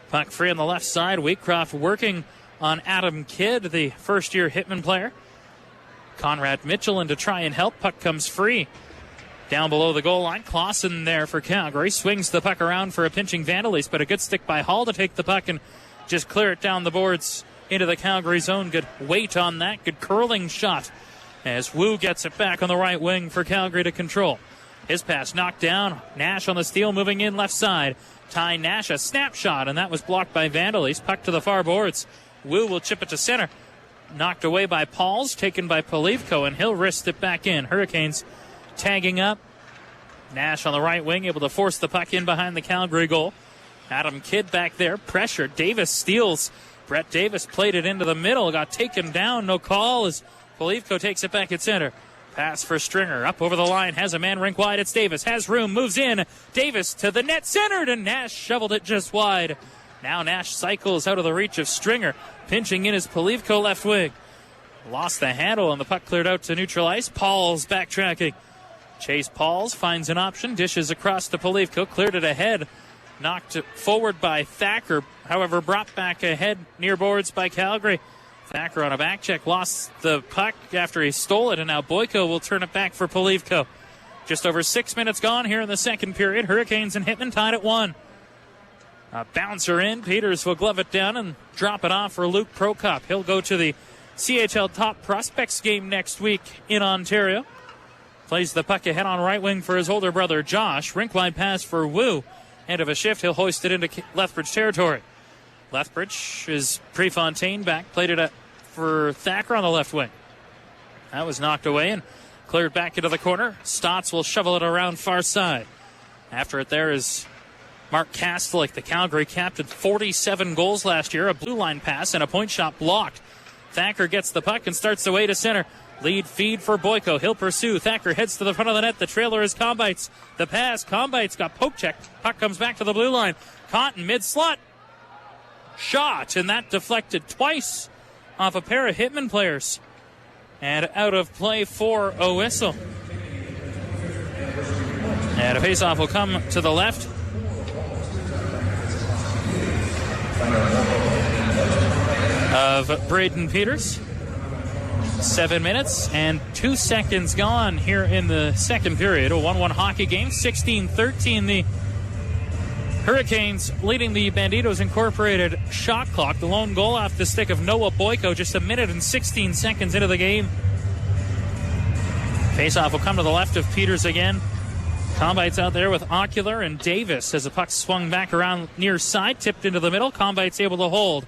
Puck free on the left side. Wheatcroft working on Adam Kidd, the first-year Hitman player. Conrad Mitchell in to try and help. Puck comes free. Down below the goal line, Clausen there for Calgary. Swings the puck around for a pinching Vandelis, but a good stick by Hall to take the puck and just clear it down the boards into the Calgary zone. Good weight on that. Good curling shot as Wu gets it back on the right wing for Calgary to control. His pass knocked down. Nash on the steal, moving in left side. Ty Nash, a snapshot, and that was blocked by Vandelis. Puck to the far boards. Wu will chip it to center. Knocked away by Pauls, taken by Polivko, and he'll wrist it back in. Hurricanes tagging up. Nash on the right wing, able to force the puck in behind the Calgary goal. Adam Kidd back there, pressure. Davis steals. Brett Davis played it into the middle, got taken down, no call as Polivko takes it back at center. Pass for Stringer, up over the line, has a man rink wide, it's Davis, has room, moves in. Davis to the net, centered, and Nash shoveled it just wide. Now Nash cycles out of the reach of Stringer. Pinching in his Polivko left wing. Lost the handle, and the puck cleared out to neutral ice. Pauls backtracking. Chase Pauls finds an option, dishes across to Polivko, cleared it ahead. Knocked forward by Thacker, however, brought back ahead near boards by Calgary. Thacker on a back check lost the puck after he stole it, and now Boyko will turn it back for Polivko. Just over 6 minutes gone here in the second period. Hurricanes and Hitmen tied at 1. A bouncer in. Peters will glove it down and drop it off for Luke Prokop. He'll go to the CHL Top Prospects game next week in Ontario. Plays the puck ahead on right wing for his older brother Josh. Rink wide pass for Wu. End of a shift. He'll hoist it into Lethbridge territory. Lethbridge is Prefontaine back. Played it for Thacker on the left wing. That was knocked away and cleared back into the corner. Stotts will shovel it around far side. After it there is Mark Kastelic, the Calgary captain. 47 goals last year. A blue line pass and a point shot blocked. Thacker gets the puck and starts the way to center. Lead feed for Boyko. He'll pursue. Thacker heads to the front of the net. The trailer is Combites. The pass. Combites got poke checked. Puck comes back to the blue line. Caught in mid-slot. Shot, and that deflected twice off a pair of Hitmen players. And out of play for a whistle. And a faceoff will come to the left. Of Braden Peters. 7 minutes and 2 seconds gone here in the second period. A 1-1 hockey game. 16-13. The Hurricanes leading the Banditos Incorporated shot clock. The lone goal off the stick of Noah Boyko just 1 minute and 16 seconds into the game. Faceoff will come to the left of Peters again. Combites out there with Ocular and Davis as the puck swung back around near side, tipped into the middle. Combites able to hold.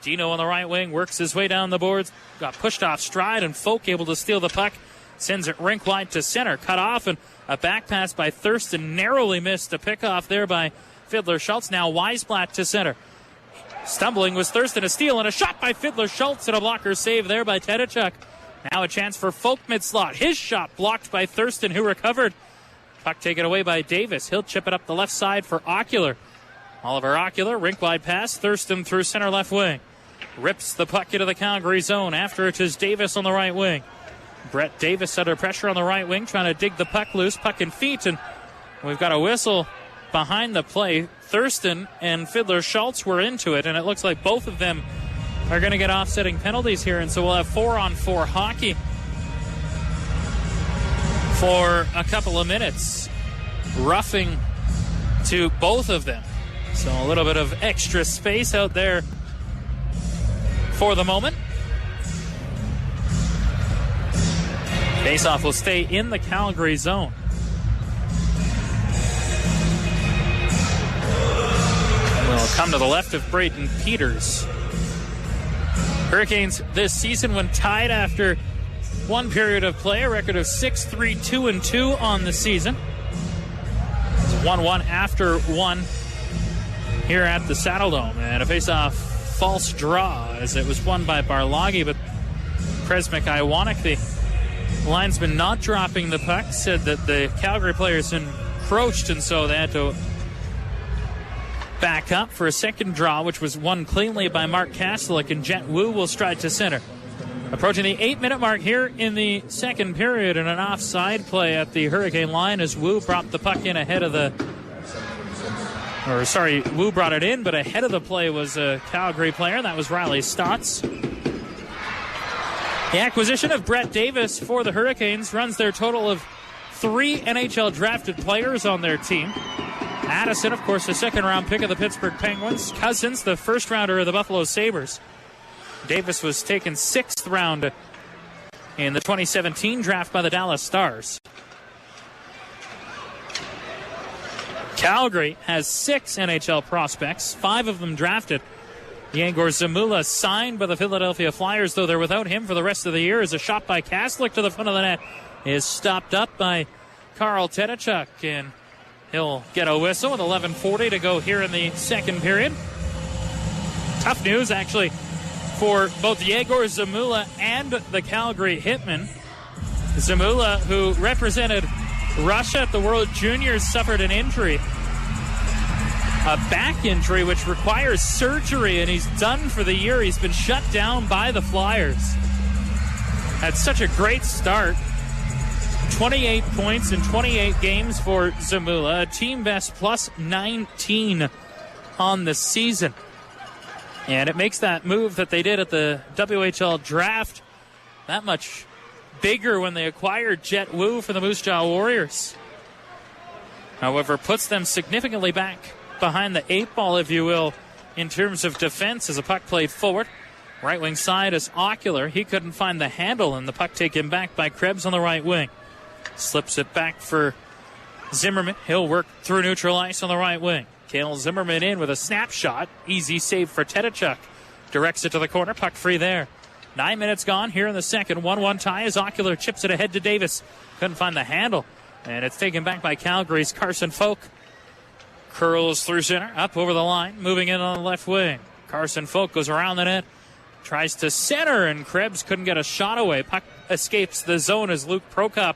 Dino on the right wing works his way down the boards. Got pushed off stride, and Folk able to steal the puck. Sends it rink wide to center. Cut off, and a back pass by Thurston. Narrowly missed a pickoff there by Fiddler Schultz. Now Weisblatt to center. Stumbling was Thurston. A steal and a shot by Fiddler Schultz, and a blocker save there by Tedachuk. Now a chance for Folk mid-slot. His shot blocked by Thurston, who recovered. Puck taken away by Davis. He'll chip it up the left side for Ocular. Oliver Ocular, rink wide pass. Thurston through center left wing. Rips the puck into the Calgary zone. After it is Davis on the right wing. Brett Davis under pressure on the right wing, trying to dig the puck loose. Puck in feet, and we've got a whistle behind the play. Thurston and Fiddler Schultz were into it, and it looks like both of them are going to get offsetting penalties here, and so we'll have 4-on-4 hockey for a couple of minutes. Roughing to both of them. So a little bit of extra space out there for the moment. Faceoff will stay in the Calgary zone. Will come to the left of Braden Peters. Hurricanes this season, when tied after one period of play, a record of 6-3-2-2 on the season. It's 1-1 after one here at the Saddledome. And a faceoff false draw as it was won by Barlagi, but Presmic Iwanek, the linesman not dropping the puck, said that the Calgary players encroached, and so they had to back up for a second draw, which was won cleanly by Mark Kastelic, and Jet Wu will stride to center. Approaching the 8-minute mark here in the second period, and an offside play at the Hurricane line as Wu brought the puck in ahead of the... Wu brought it in, but ahead of the play was a Calgary player. That was Riley Stotts. The acquisition of Brett Davis for the Hurricanes runs their total of 3 NHL drafted players on their team. Addison, of course, the second-round pick of the Pittsburgh Penguins. Cousins, the first-rounder of the Buffalo Sabres. Davis was taken 6th round in the 2017 draft by the Dallas Stars. Calgary has 6 NHL prospects, 5 of them drafted. Yegor Zamula signed by the Philadelphia Flyers, though they're without him for the rest of the year, as a shot by Kastelic to the front of the net is stopped up by Carl Tedachuk, and he'll get a whistle with 11:40 to go here in the second period. Tough news, actually, for both Yegor Zamula and the Calgary Hitmen. Zamula, who represented Russia at the World Juniors, suffered an injury, a back injury, which requires surgery, and he's done for the year. He's been shut down by the Flyers. Had such a great start. 28 points in 28 games for Zamula, a team best plus 19 on the season. And it makes that move that they did at the WHL draft that much bigger when they acquired Jet Wu for the Moose Jaw Warriors. However, puts them significantly back behind the 8 ball, if you will, in terms of defense as a puck played forward. Right wing side is Ocular. He couldn't find the handle, and the puck taken back by Krebs on the right wing. Slips it back for Zimmerman. He'll work through neutral ice on the right wing. Cale Zimmerman in with a snapshot. Easy save for Tedachuk. Directs it to the corner. Puck free there. 9 minutes gone here in the second. 1-1 tie as Ocular chips it ahead to Davis. Couldn't find the handle. And it's taken back by Calgary's Carson Folk. Curls through center. Up over the line. Moving in on the left wing. Carson Folk goes around the net. Tries to center, and Krebs couldn't get a shot away. Puck escapes the zone as Luke Prokop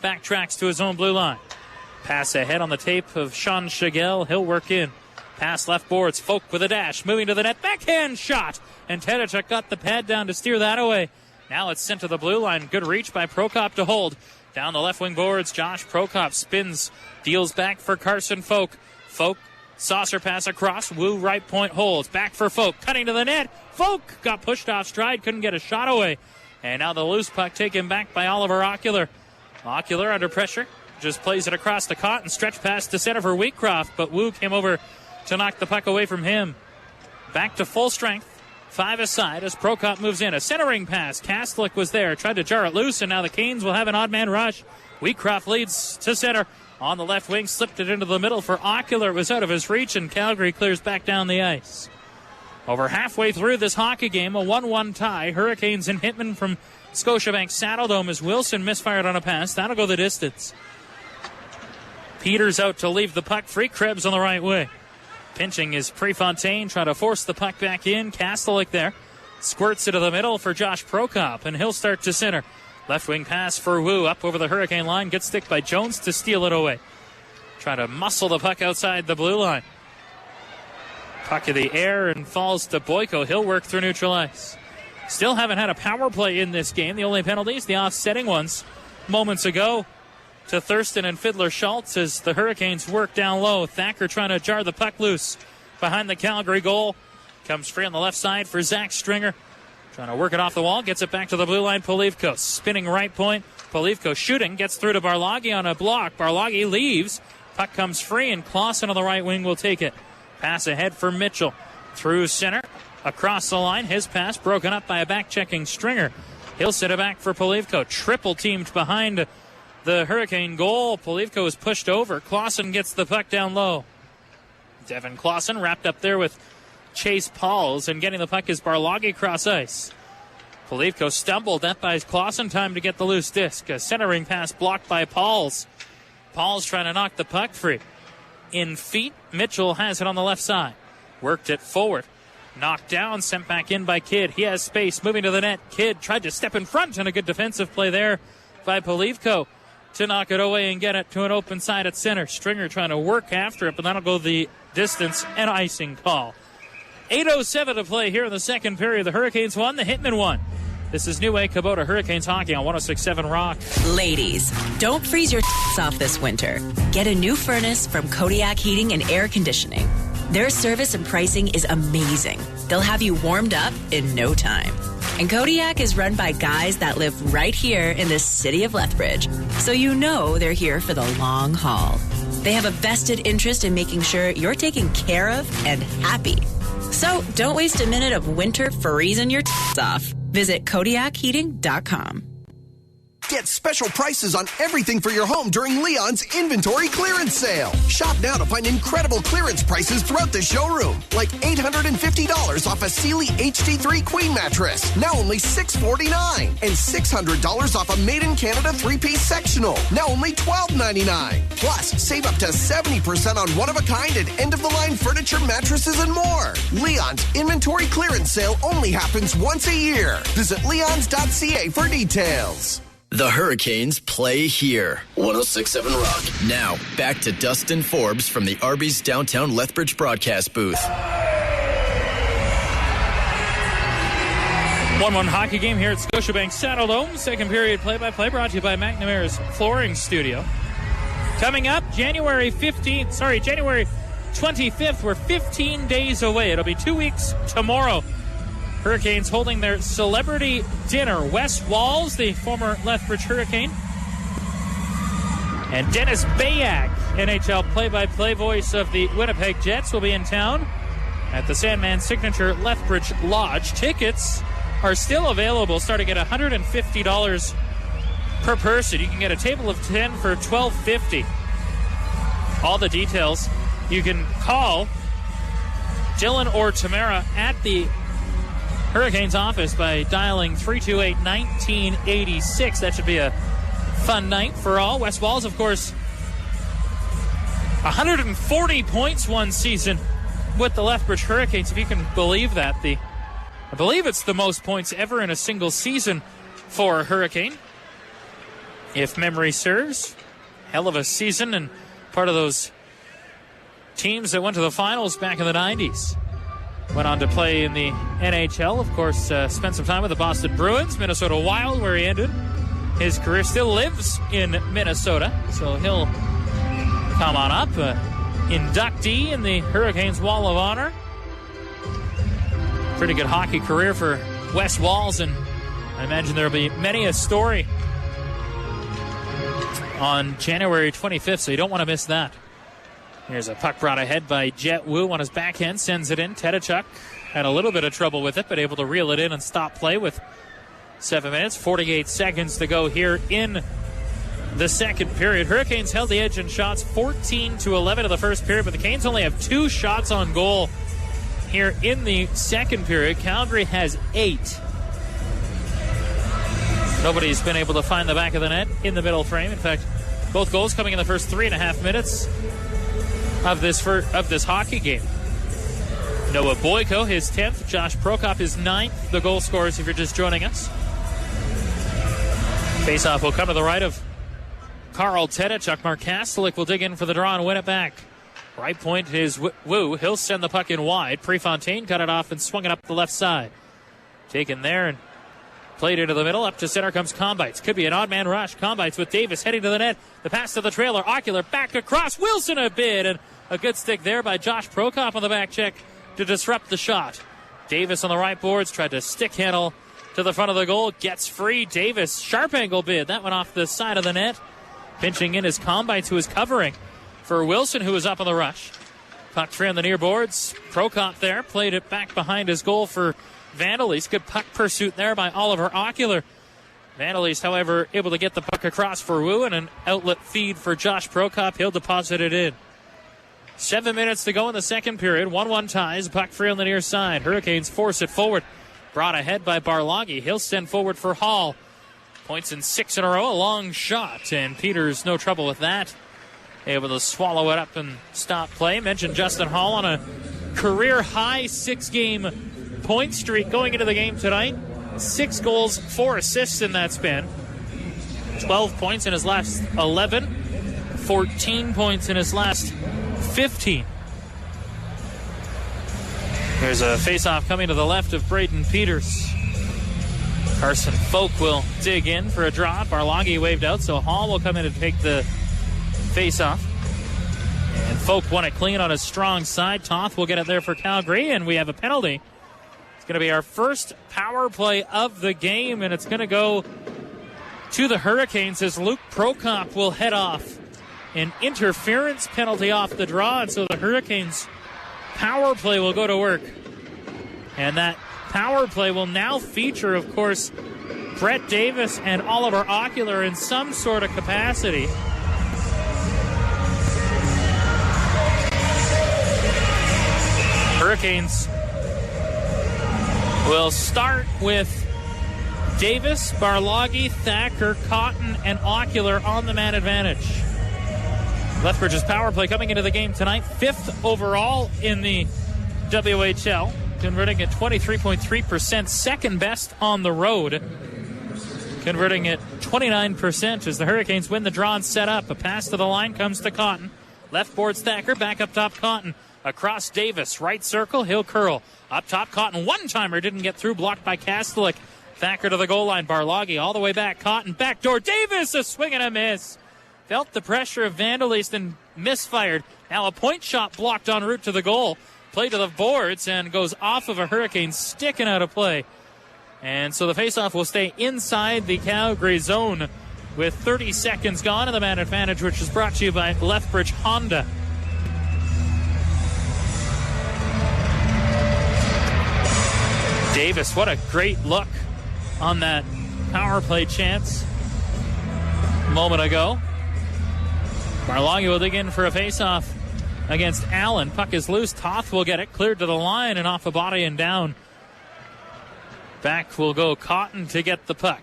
backtracks to his own blue line. Pass ahead on the tape of Sean Shigell. He'll work in. Pass left boards. Folk with a dash. Moving to the net. Backhand shot. And Tedachuk got the pad down to steer that away. Now it's sent to the blue line. Good reach by Prokop to hold. Down the left wing boards. Josh Prokop spins. Deals back for Carson Folk. Folk. Saucer pass across. Wu right point holds. Back for Folk. Cutting to the net. Folk got pushed off stride. Couldn't get a shot away. And now the loose puck taken back by Oliver Ocular. Ocular under pressure. Just plays it across the cot. Stretch pass to center for Wheatcroft. But Wu came over to knock the puck away from him. Back to full strength. 5 aside as Prokop moves in. A centering pass. Kastlik was there. Tried to jar it loose. And now the Canes will have an odd man rush. Wheatcroft leads to center. On the left wing, slipped it into the middle for Ocular. It was out of his reach, and Calgary clears back down the ice. Over halfway through this hockey game, a 1-1 tie. Hurricanes and Hitmen from Scotiabank Saddledome as Wilson misfired on a pass. That'll go the distance. Peters out to leave the puck free. Krebs on the right wing. Pinching is Prefontaine, trying to force the puck back in. Kastlik there. Squirts it to the middle for Josh Prokop, and he'll start to center. Left wing pass for Wu up over the Hurricane line. Gets stick by Jones to steal it away. Try to muscle the puck outside the blue line. Puck in the air and falls to Boyko. He'll work through neutral ice. Still haven't had a power play in this game. The only penalties, the offsetting ones moments ago to Thurston and Fiddler Schultz as the Hurricanes work down low. Thacker trying to jar the puck loose behind the Calgary goal. Comes free on the left side for Zach Stringer. Trying to work it off the wall. Gets it back to the blue line. Polivko spinning right point. Polivko shooting. Gets through to Barlagi on a block. Barlagi leaves. Puck comes free, and Clausen on the right wing will take it. Pass ahead for Mitchell. Through center. Across the line. His pass broken up by a back-checking Stringer. He'll set it back for Polivko. Triple teamed behind the Hurricane goal. Polivko is pushed over. Clausen gets the puck down low. Devin Clausen wrapped up there with Chase Pauls, and getting the puck is Barlagi cross ice. Polivko stumbled. That buys Clausen time to get the loose disc. A centering pass blocked by Pauls. Pauls trying to knock the puck free. In feet, Mitchell has it on the left side. Worked it forward. Knocked down, sent back in by Kidd. He has space, moving to the net. Kidd tried to step in front, and a good defensive play there by Polivko to knock it away and get it to an open side at center. Stringer trying to work after it, but that'll go the distance, and icing call. 8:07 to play here in the second period. The Hurricanes won, the Hitmen won. This is New Way Kubota Hurricanes hockey on 106.7 Rock. Ladies, don't freeze your off this winter. Get a new furnace from Kodiak Heating and Air Conditioning. Their service and pricing is amazing. They'll have you warmed up in no time. And Kodiak is run by guys that live right here in the city of Lethbridge, so you know they're here for the long haul. They have a vested interest in making sure you're taken care of and happy. So don't waste a minute of winter freezing your off. Visit KodiakHeating.com. Get special prices on everything for your home during Leon's inventory clearance sale. Shop now to find incredible clearance prices throughout the showroom, like $850 off a Sealy HD3 Queen mattress, now only $649, and $600 off a Made in Canada 3-piece sectional, now only $12.99. Plus, save up to 70% on one-of-a-kind and end-of-the-line furniture, mattresses, and more. Leon's inventory clearance sale only happens once a year. Visit leons.ca for details. The Hurricanes play here. 106.7 Rock. Now, back to Dustin Forbes from the Arby's downtown Lethbridge broadcast booth. 1-1 hockey game here at Scotiabank Saddledome. Second period play-by-play brought to you by McNamara's Flooring Studio. Coming up, January 25th. We're 15 days away. It'll be 2 weeks tomorrow Hurricanes holding their celebrity dinner. Wes Walz, the former Lethbridge Hurricane, and Dennis Bayak, NHL play-by-play voice of the Winnipeg Jets, will be in town at the Sandman Signature Lethbridge Lodge. Tickets are still available, starting at $150 per person. You can get a table of 10 for $12.50. All the details, you can call Dylan or Tamara at the Hurricanes office by dialing 328-1986. That should be a fun night for all. Wes Walz, of course, 140 points one season with the Lethbridge Hurricanes, if you can believe that. I believe it's the most points ever in a single season for a Hurricane, if memory serves. Hell of a season, and part of those teams that went to the finals back in the 90s. Went on to play in the NHL, of course, spent some time with the Boston Bruins, Minnesota Wild, where he ended his career. Still lives in Minnesota, so he'll come on up. Inductee in the Hurricanes Wall of Honor. Pretty good hockey career for Wes Walz, and I imagine there will be many a story on January 25th, so you don't want to miss that. Here's a puck brought ahead by Jet Wu on his backhand, sends it in. Tedachuk had a little bit of trouble with it, but able to reel it in and stop play with 7 minutes, 48 seconds to go here in the second period. Hurricanes held the edge in shots, 14-11 in the first period, but the Canes only have 2 shots on goal here in the second period. Calgary has 8. Nobody's been able to find the back of the net in the middle frame. In fact, both goals coming in the first 3.5 minutes of this hockey game. Noah Boyko, his 10th. Josh Prokop, his 9th. The goal scorers, if you're just joining us. Faceoff will come to the right of Carl Tedachuk. Mark Kastelik will dig in for the draw and win it back. Right point is Wu. He'll send the puck in wide. Prefontaine cut it off and swung it up the left side. Taken there and played into the middle. Up to center comes Combites. Could be an odd man rush. Combites with Davis heading to the net. The pass to the trailer. Ocular back across. Wilson a bid. And a good stick there by Josh Prokop on the back check to disrupt the shot. Davis on the right boards. Tried to stick handle to the front of the goal. Gets free. Davis. Sharp angle bid. That went off the side of the net. Pinching in is Combites, who is covering for Wilson, who is up on the rush. Puck free on the near boards. Prokop there. Played it back behind his goal for Vandalese. Good puck pursuit there by Oliver Ocular. Vandalese, however, able to get the puck across for Wu, and an outlet feed for Josh Prokop. He'll deposit it in. 7 minutes to go in the second period. 1-1 ties. Puck free on the near side. Hurricanes force it forward. Brought ahead by Barloghi. He'll send forward for Hall. Points in 6 in a row. A long shot, and Peters no trouble with that. Able to swallow it up and stop play. Mentioned Justin Hall on a career-high 6-game point streak going into the game tonight. 6 goals, 4 assists in that span. 12 points in his last 11. 14 points in his last 15. There's a face-off coming to the left of Braden Peters. Carson Folk will dig in for a draw. Barloghi waved out, so Hall will come in and take the face-off. And Folk won it clean on his strong side. Toth will get it there for Calgary, and we have a penalty. It's going to be our first power play of the game, and it's going to go to the Hurricanes as Luke Prokop will head off. An interference penalty off the draw, and so the Hurricanes' power play will go to work. And that power play will now feature, of course, Brett Davis and Oliver Ocular in some sort of capacity. Hurricanes will start with Davis, Barloghi, Thacker, Cotton, and Ocular on the man advantage. Lethbridge's power play coming into the game tonight, 5th overall in the WHL, converting at 23.3%, second best on the road, converting at 29% as the Hurricanes win the draw and set up. A pass to the line comes to Cotton. Left boards Thacker, back up top Cotton. Across Davis, right circle, he'll curl. Up top, Cotton, one-timer, didn't get through, blocked by Kastelik. Thacker to the goal line, Barloghi all the way back, Cotton, backdoor, Davis, a swing and a miss. Felt the pressure of Vandalese and misfired. Now a point shot blocked en route to the goal. Play to the boards and goes off of a Hurricane, sticking out of play. And so the faceoff will stay inside the Calgary zone with 30 seconds gone, and the man advantage, which is brought to you by Lethbridge Honda. Davis, what a great look on that power play chance a moment ago. Barloggy will dig in for a faceoff against Allen. Puck is loose. Toth will get it cleared to the line and off a body and down. Back will go Cotton to get the puck.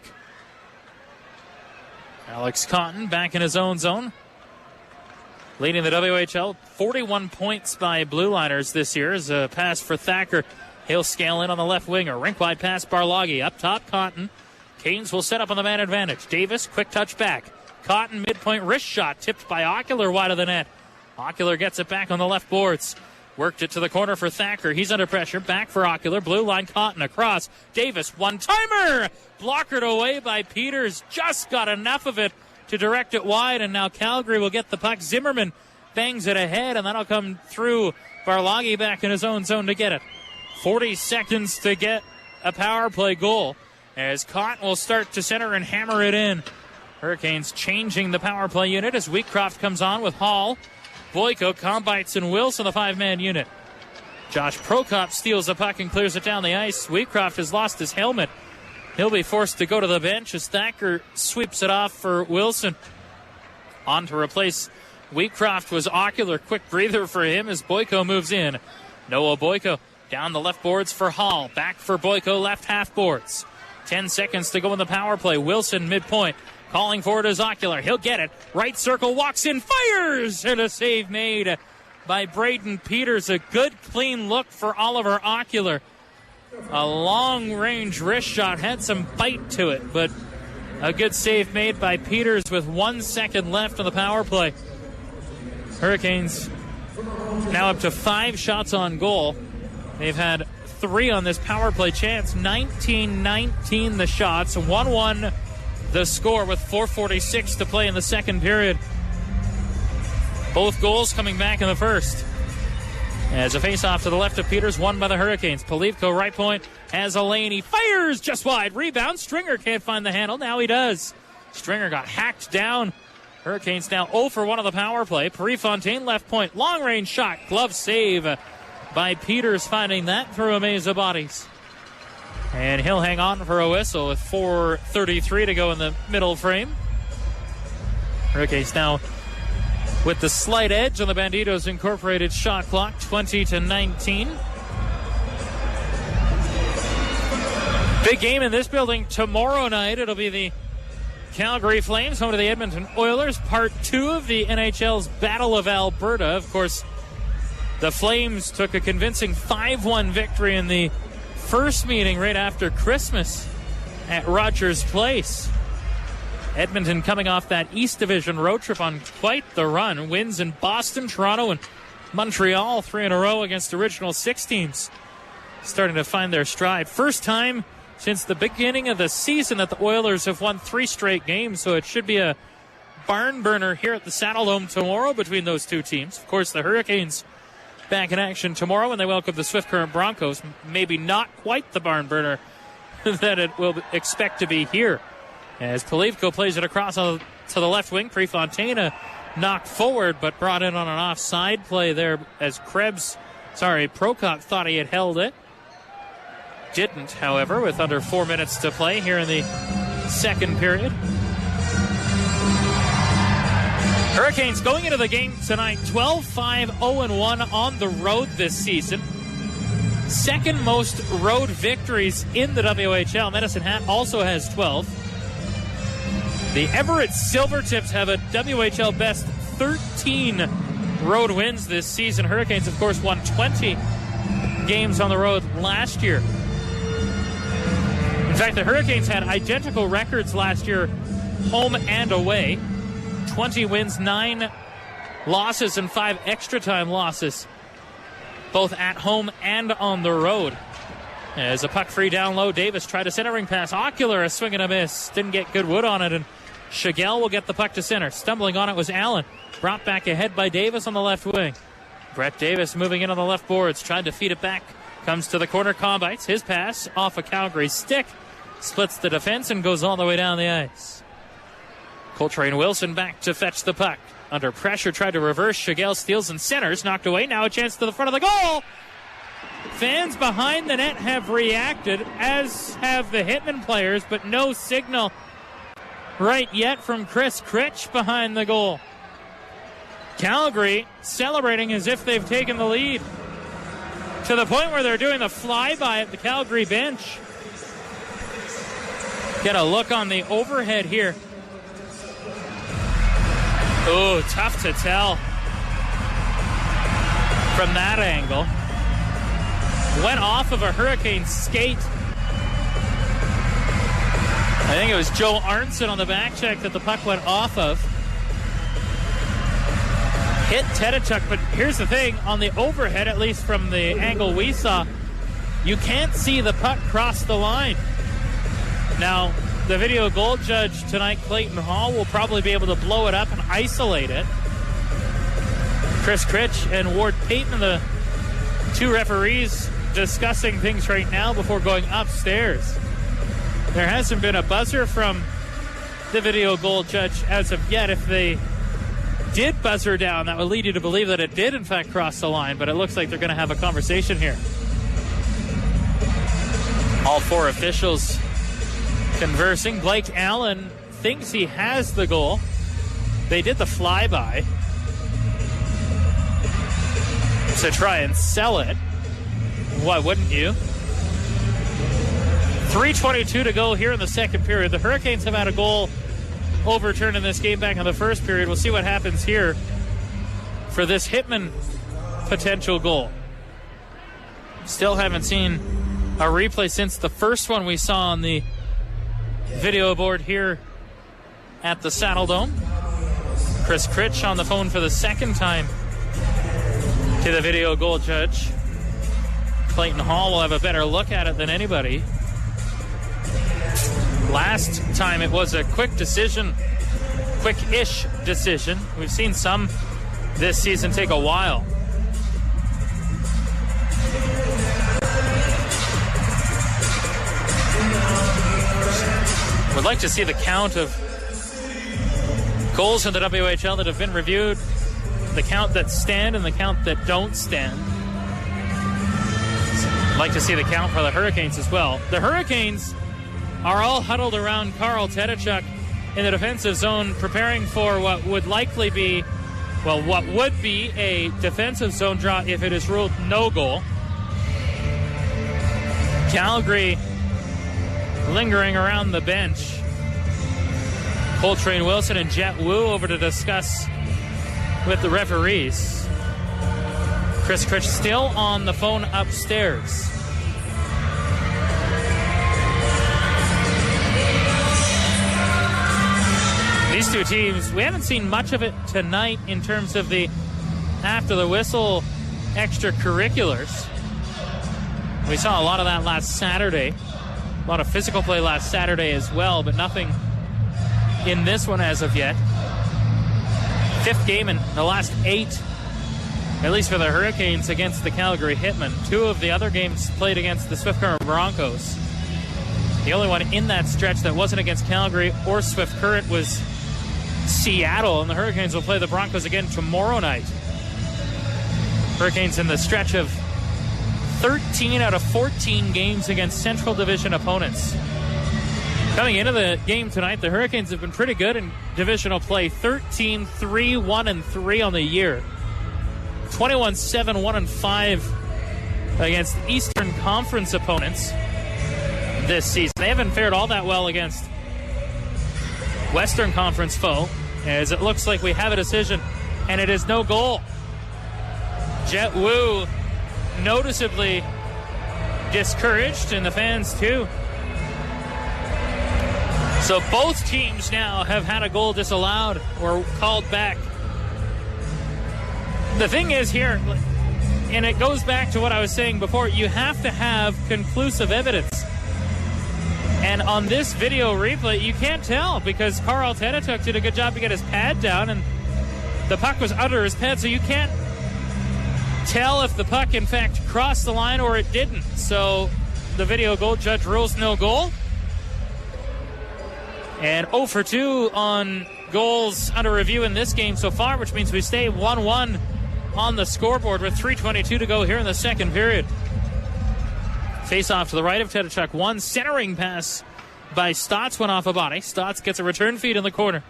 Alex Cotton back in his own zone. Leading the WHL, 41 points by Blue Liners this year as a pass for Thacker. He'll scale in on the left wing. A rink-wide pass, Barloggy. Up top, Cotton. Canes will set up on the man advantage. Davis, quick touch back. Cotton, midpoint wrist shot, tipped by Ocular wide of the net. Ocular gets it back on the left boards. Worked it to the corner for Thacker. He's under pressure. Back for Ocular. Blue line, Cotton across. Davis, one-timer! Blockered away by Peters. Just got enough of it to direct it wide, and now Calgary will get the puck. Zimmerman bangs it ahead, and that'll come through. Barloggy back in his own zone to get it. 40 seconds to get a power play goal as Cotton will start to center and hammer it in. Hurricanes changing the power play unit as Wheatcroft comes on with Hall, Boyko, Combites, and Wilson, the five-man unit. Josh Prokop steals the puck and clears it down the ice. Wheatcroft has lost his helmet. He'll be forced to go to the bench as Thacker sweeps it off for Wilson. On to replace Wheatcroft was Ocular. Quick breather for him as Boyko moves in. Noah Boyko down the left boards for Hall. Back for Boyko, left half boards. 10 seconds to go in the power play. Wilson midpoint. Calling for it is Ocular. He'll get it. Right circle, walks in, fires! And a save made by Braden Peters. A good, clean look for Oliver Ocular. A long-range wrist shot. Had some bite to it, but a good save made by Peters with 1 second left on the power play. Hurricanes now up to 5 shots on goal. They've had 3 on this power play chance. 19-19 the shots. 1-1 the score with 4:46 to play in the second period. Both goals coming back in the first. As a face-off to the left of Peters, won by the Hurricanes. Polivko, right point, has a lane. He fires just wide. Rebound. Stringer can't find the handle. Now he does. Stringer got hacked down. Hurricanes now 0 for 1 on the power play. Prefontaine, left point. Long-range shot. Glove save by Peters, finding that through a maze of bodies. And he'll hang on for a whistle with 4:33 to go in the middle frame. Hurricanes now with the slight edge on the Banditos Incorporated shot clock, 20-19. Big game in this building tomorrow night. It'll be the Calgary Flames home to the Edmonton Oilers, part 2 of the NHL's Battle of Alberta. Of course, the Flames took a convincing 5-1 victory in the first meeting right after Christmas at Rogers Place. Edmonton coming off that East Division road trip on quite the run. Wins in Boston, Toronto, and Montreal, 3 in a row against original 6 teams. Starting to find their stride. First time since the beginning of the season that the Oilers have won 3 straight games, so it should be a barn burner here at the Saddledome tomorrow between those 2 teams. Of course, the Hurricanes back in action tomorrow when they welcome the Swift Current Broncos. Maybe not quite the barn burner that it will expect to be here. As Polivko plays it across to the left wing, Prefontaine knocked forward but brought in on an offside play there as Prokop thought he had held it. Didn't, however, with under 4 minutes to play here in the second period. Hurricanes going into the game tonight 12-5-0-1 on the road this season. Second most road victories in the WHL. Medicine Hat also has 12. The Everett Silvertips have a WHL best 13 road wins this season. Hurricanes, of course, won 20 games on the road last year. In fact, the Hurricanes had identical records last year, home and away. 20 wins, 9 losses, and 5 extra time losses, both at home and on the road. As a puck free down low, Davis tried a centering pass. Ocular, a swing and a miss. Didn't get good wood on it, and Shigell will get the puck to center. Stumbling on it was Allen. Brought back ahead by Davis on the left wing. Brett Davis moving in on the left boards, trying to feed it back. Comes to the corner, Combites. His pass off a Calgary stick. Splits the defense and goes all the way down the ice. Coltrane Wilson back to fetch the puck. Under pressure, tried to reverse. Shigell steals and centers. Knocked away. Now a chance to the front of the goal. Fans behind the net have reacted, as have the Hitmen players, but no signal right yet from Chris Critch behind the goal. Calgary celebrating as if they've taken the lead, to the point where they're doing the flyby at the Calgary bench. Get a look on the overhead here. Oh, tough to tell from that angle. Went off of a Hurricane skate. I think it was Joe Arnson on the back check that the puck went off of. Hit Tedachuk, but here's the thing. On the overhead, at least from the angle we saw, you can't see the puck cross the line. Now, the video goal judge tonight, Clayton Hall, will probably be able to blow it up and isolate it. Chris Critch and Ward Payton, the two referees, discussing things right now before going upstairs. There hasn't been a buzzer from the video goal judge as of yet. If they did buzzer down, that would lead you to believe that it did in fact cross the line, but it looks like they're going to have a conversation here. All four officials conversing. Blake Allen thinks he has the goal. They did the flyby to try and sell it. Why wouldn't you? 3:22 to go here in the second period. The Hurricanes have had a goal overturned in this game back in the first period. We'll see what happens here for this Hitman potential goal. Still haven't seen a replay since the first one we saw on the video board here at the Saddle Dome. Chris Critch on the phone for the second time to the video goal judge. Clayton Hall will have a better look at it than anybody. Last time it was a quick decision, quick-ish decision. We've seen some this season take a while. Would like to see the count of goals in the WHL that have been reviewed, the count that stand and the count that don't stand. Like to see the count for the Hurricanes as well. The Hurricanes are all huddled around Carl Tedachuk in the defensive zone, preparing for what would likely be, what would be a defensive zone draw if it is ruled no goal. Calgary lingering around the bench. Coltrane Wilson and Jet Wu over to discuss with the referees. Chris Critch still on the phone upstairs. These two teams, we haven't seen much of it tonight in terms of the after the whistle extracurriculars. We saw a lot of that last Saturday. A lot of physical play last Saturday as well, but nothing in this one as of yet. Fifth game in the last 8, at least for the Hurricanes, against the Calgary Hitmen. 2 of the other games played against the Swift Current Broncos. The only one in that stretch that wasn't against Calgary or Swift Current was Seattle, and the Hurricanes will play the Broncos again tomorrow night. Hurricanes in the stretch of 13 out of 14 games against Central Division opponents. Coming into the game tonight, the Hurricanes have been pretty good in divisional play. 13-3-1-3 on the year. 21-7-1-5 against Eastern Conference opponents this season. They haven't fared all that well against Western Conference foe, as it looks like we have a decision, and it is no goal. Jet Wu noticeably discouraged, and the fans too. So both teams now have had a goal disallowed or called back. The thing is here, and it goes back to what I was saying before, you have to have conclusive evidence. And on this video replay, you can't tell because Carl Tedachuk did a good job to get his pad down and the puck was under his pad, so you can't tell if the puck, in fact, crossed the line or it didn't. So the video goal judge rules no goal. And 0 for 2 on goals under review in this game so far, which means we stay 1-1 on the scoreboard with 3:22 to go here in the second period. Face off to the right of Tedachuk. One centering pass by Stotts went off a body. Stotts gets a return feed in the corner.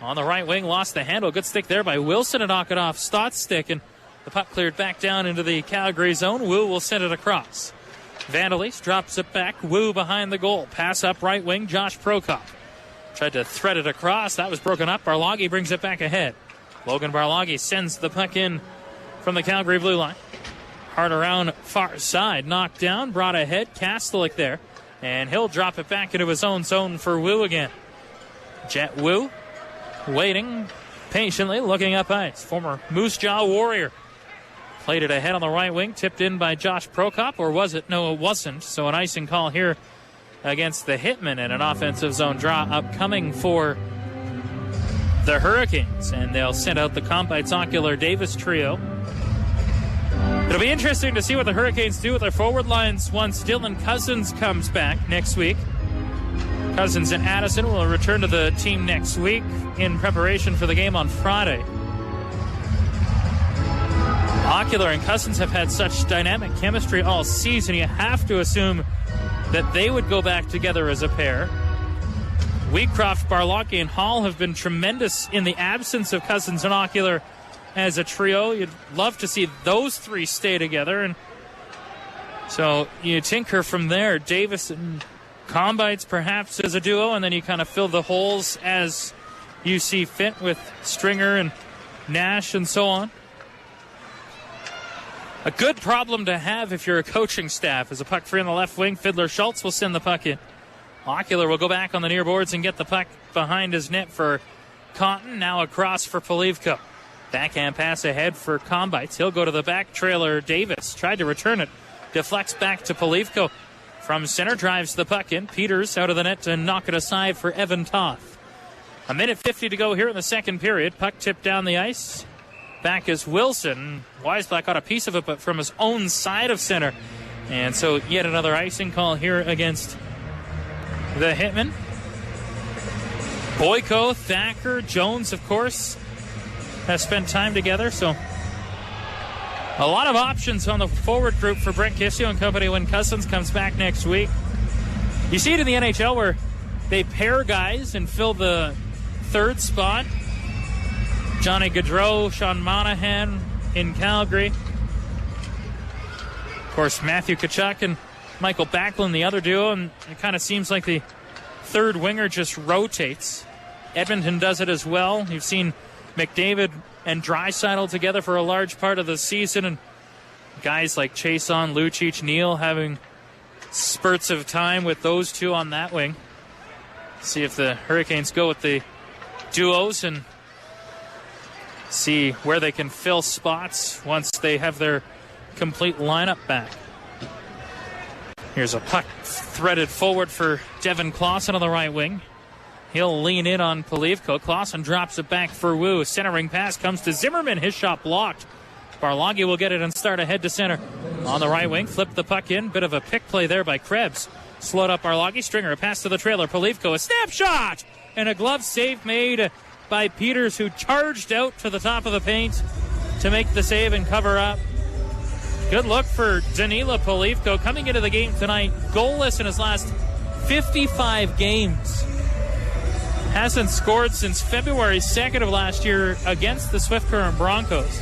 On the right wing, lost the handle. Good stick there by Wilson to knock it off Stotts' stick, and the puck cleared back down into the Calgary zone. Wu will send it across. Vandalese drops it back. Wu behind the goal. Pass up right wing, Josh Prokop. Tried to thread it across. That was broken up. Barloggy brings it back ahead. Logan Barloggy sends the puck in from the Calgary blue line. Hard around far side. Knocked down. Brought ahead. Kastelik there. And he'll drop it back into his own zone for Wu again. Jet Wu waiting patiently, looking up ice. Former Moose Jaw Warrior. Played it ahead on the right wing. Tipped in by Josh Prokop. Or was it? No, it wasn't. So an icing call here against the Hitmen, and an offensive zone draw upcoming for the Hurricanes. And they'll send out the Combites Ocular Davis trio. It'll be interesting to see what the Hurricanes do with their forward lines once Dylan Cousins comes back next week. Cousins and Addison will return to the team next week in preparation for the game on Friday. Ocular and Cousins have had such dynamic chemistry all season, you have to assume that they would go back together as a pair. Wheatcroft, Barloggy, and Hall have been tremendous in the absence of Cousins and Ocular as a trio. You'd love to see those three stay together. And so you tinker from there. Davis and Combites perhaps as a duo, and then you kind of fill the holes as you see fit with Stringer and Nash and so on. A good problem to have if you're a coaching staff. As a puck free on the left wing, Fiddler Schultz will send the puck in. Ocular will go back on the near boards and get the puck behind his net for Cotton. Now across for Polivko. Backhand pass ahead for Combites. He'll go to the back trailer. Davis tried to return it. Deflects back to Polivko. From center, drives the puck in. Peters out of the net to knock it aside for Evan Toth. 1:50 to go here in the second period. Puck tipped down the ice. Back is Wilson. Weisblatt got a piece of it, but from his own side of center. And so yet another icing call here against the Hitmen. Boyko, Thacker, Jones, of course, have spent time together. So a lot of options on the forward group for Brent Kissio and company when Cousins comes back next week. You see it in the NHL where they pair guys and fill the third spot. Johnny Gaudreau, Sean Monahan in Calgary. Of course, Matthew Tkachuk and Michael Backlund, the other duo, and it kind of seems like the third winger just rotates. Edmonton does it as well. You've seen McDavid and Draisaitl together for a large part of the season, and guys like Chiasson, Lucic, Neal having spurts of time with those two on that wing. See if the Hurricanes go with the duos and see where they can fill spots once they have their complete lineup back. Here's a puck threaded forward for Devin Clausen on the right wing. He'll lean in on Polivko. Clausen drops it back for Wu. Centering pass comes to Zimmerman. His shot blocked. Barloggy will get it and start ahead to center. On the right wing, flip the puck in. Bit of a pick play there by Krebs. Slowed up Barloggy. Stringer, a pass to the trailer. Polivko, a snapshot! And a glove save made by Peters, who charged out to the top of the paint to make the save and cover up. Good look for Danila Polivko, coming into the game tonight, goalless in his last 55 games. Hasn't scored since February 2nd of last year against the Swift Current Broncos.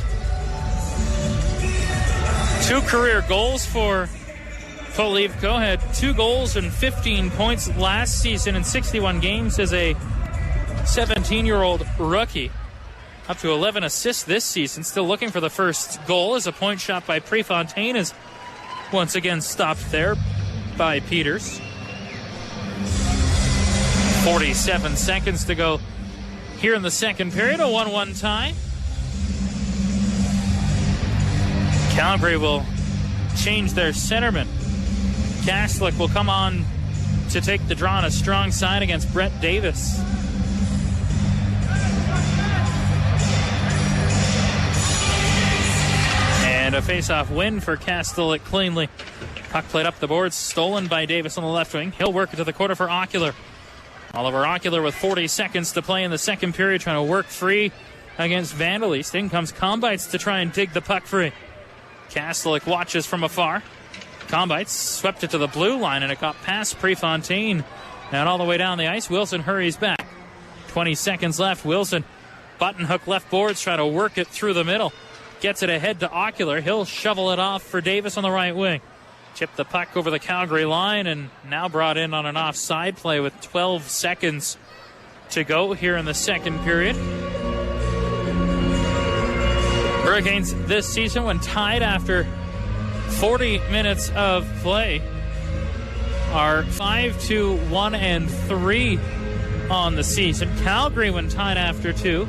2 career goals for Polivko. Had 2 goals and 15 points last season in 61 games as a 17-year-old rookie. Up to 11 assists this season. Still looking for the first goal as a point shot by Prefontaine is once again stopped there by Peters. 47 seconds to go here in the second period. A 1-1 tie. Calgary will change their centerman. Kastelik will come on to take the draw on a strong side against Brett Davis. And a face-off win for Castellick cleanly. Puck played up the boards, stolen by Davis on the left wing. He'll work it to the corner for Ocular. Oliver Ocular with 40 seconds to play in the second period, trying to work free against Vandal East. In comes Combites to try and dig the puck free. Castellick watches from afar. Combites swept it to the blue line, and it got past Prefontaine. And all the way down the ice, Wilson hurries back. 20 seconds left. Wilson, button hook left boards, trying to work it through the middle. Gets it ahead to Ocular. He'll shovel it off for Davis on the right wing. Chipped the puck over the Calgary line and now brought in on an offside play with 12 seconds to go here in the second period. Hurricanes this season, when tied after 40 minutes of play, are 5-1-3 on the season. Calgary, when tied after 2,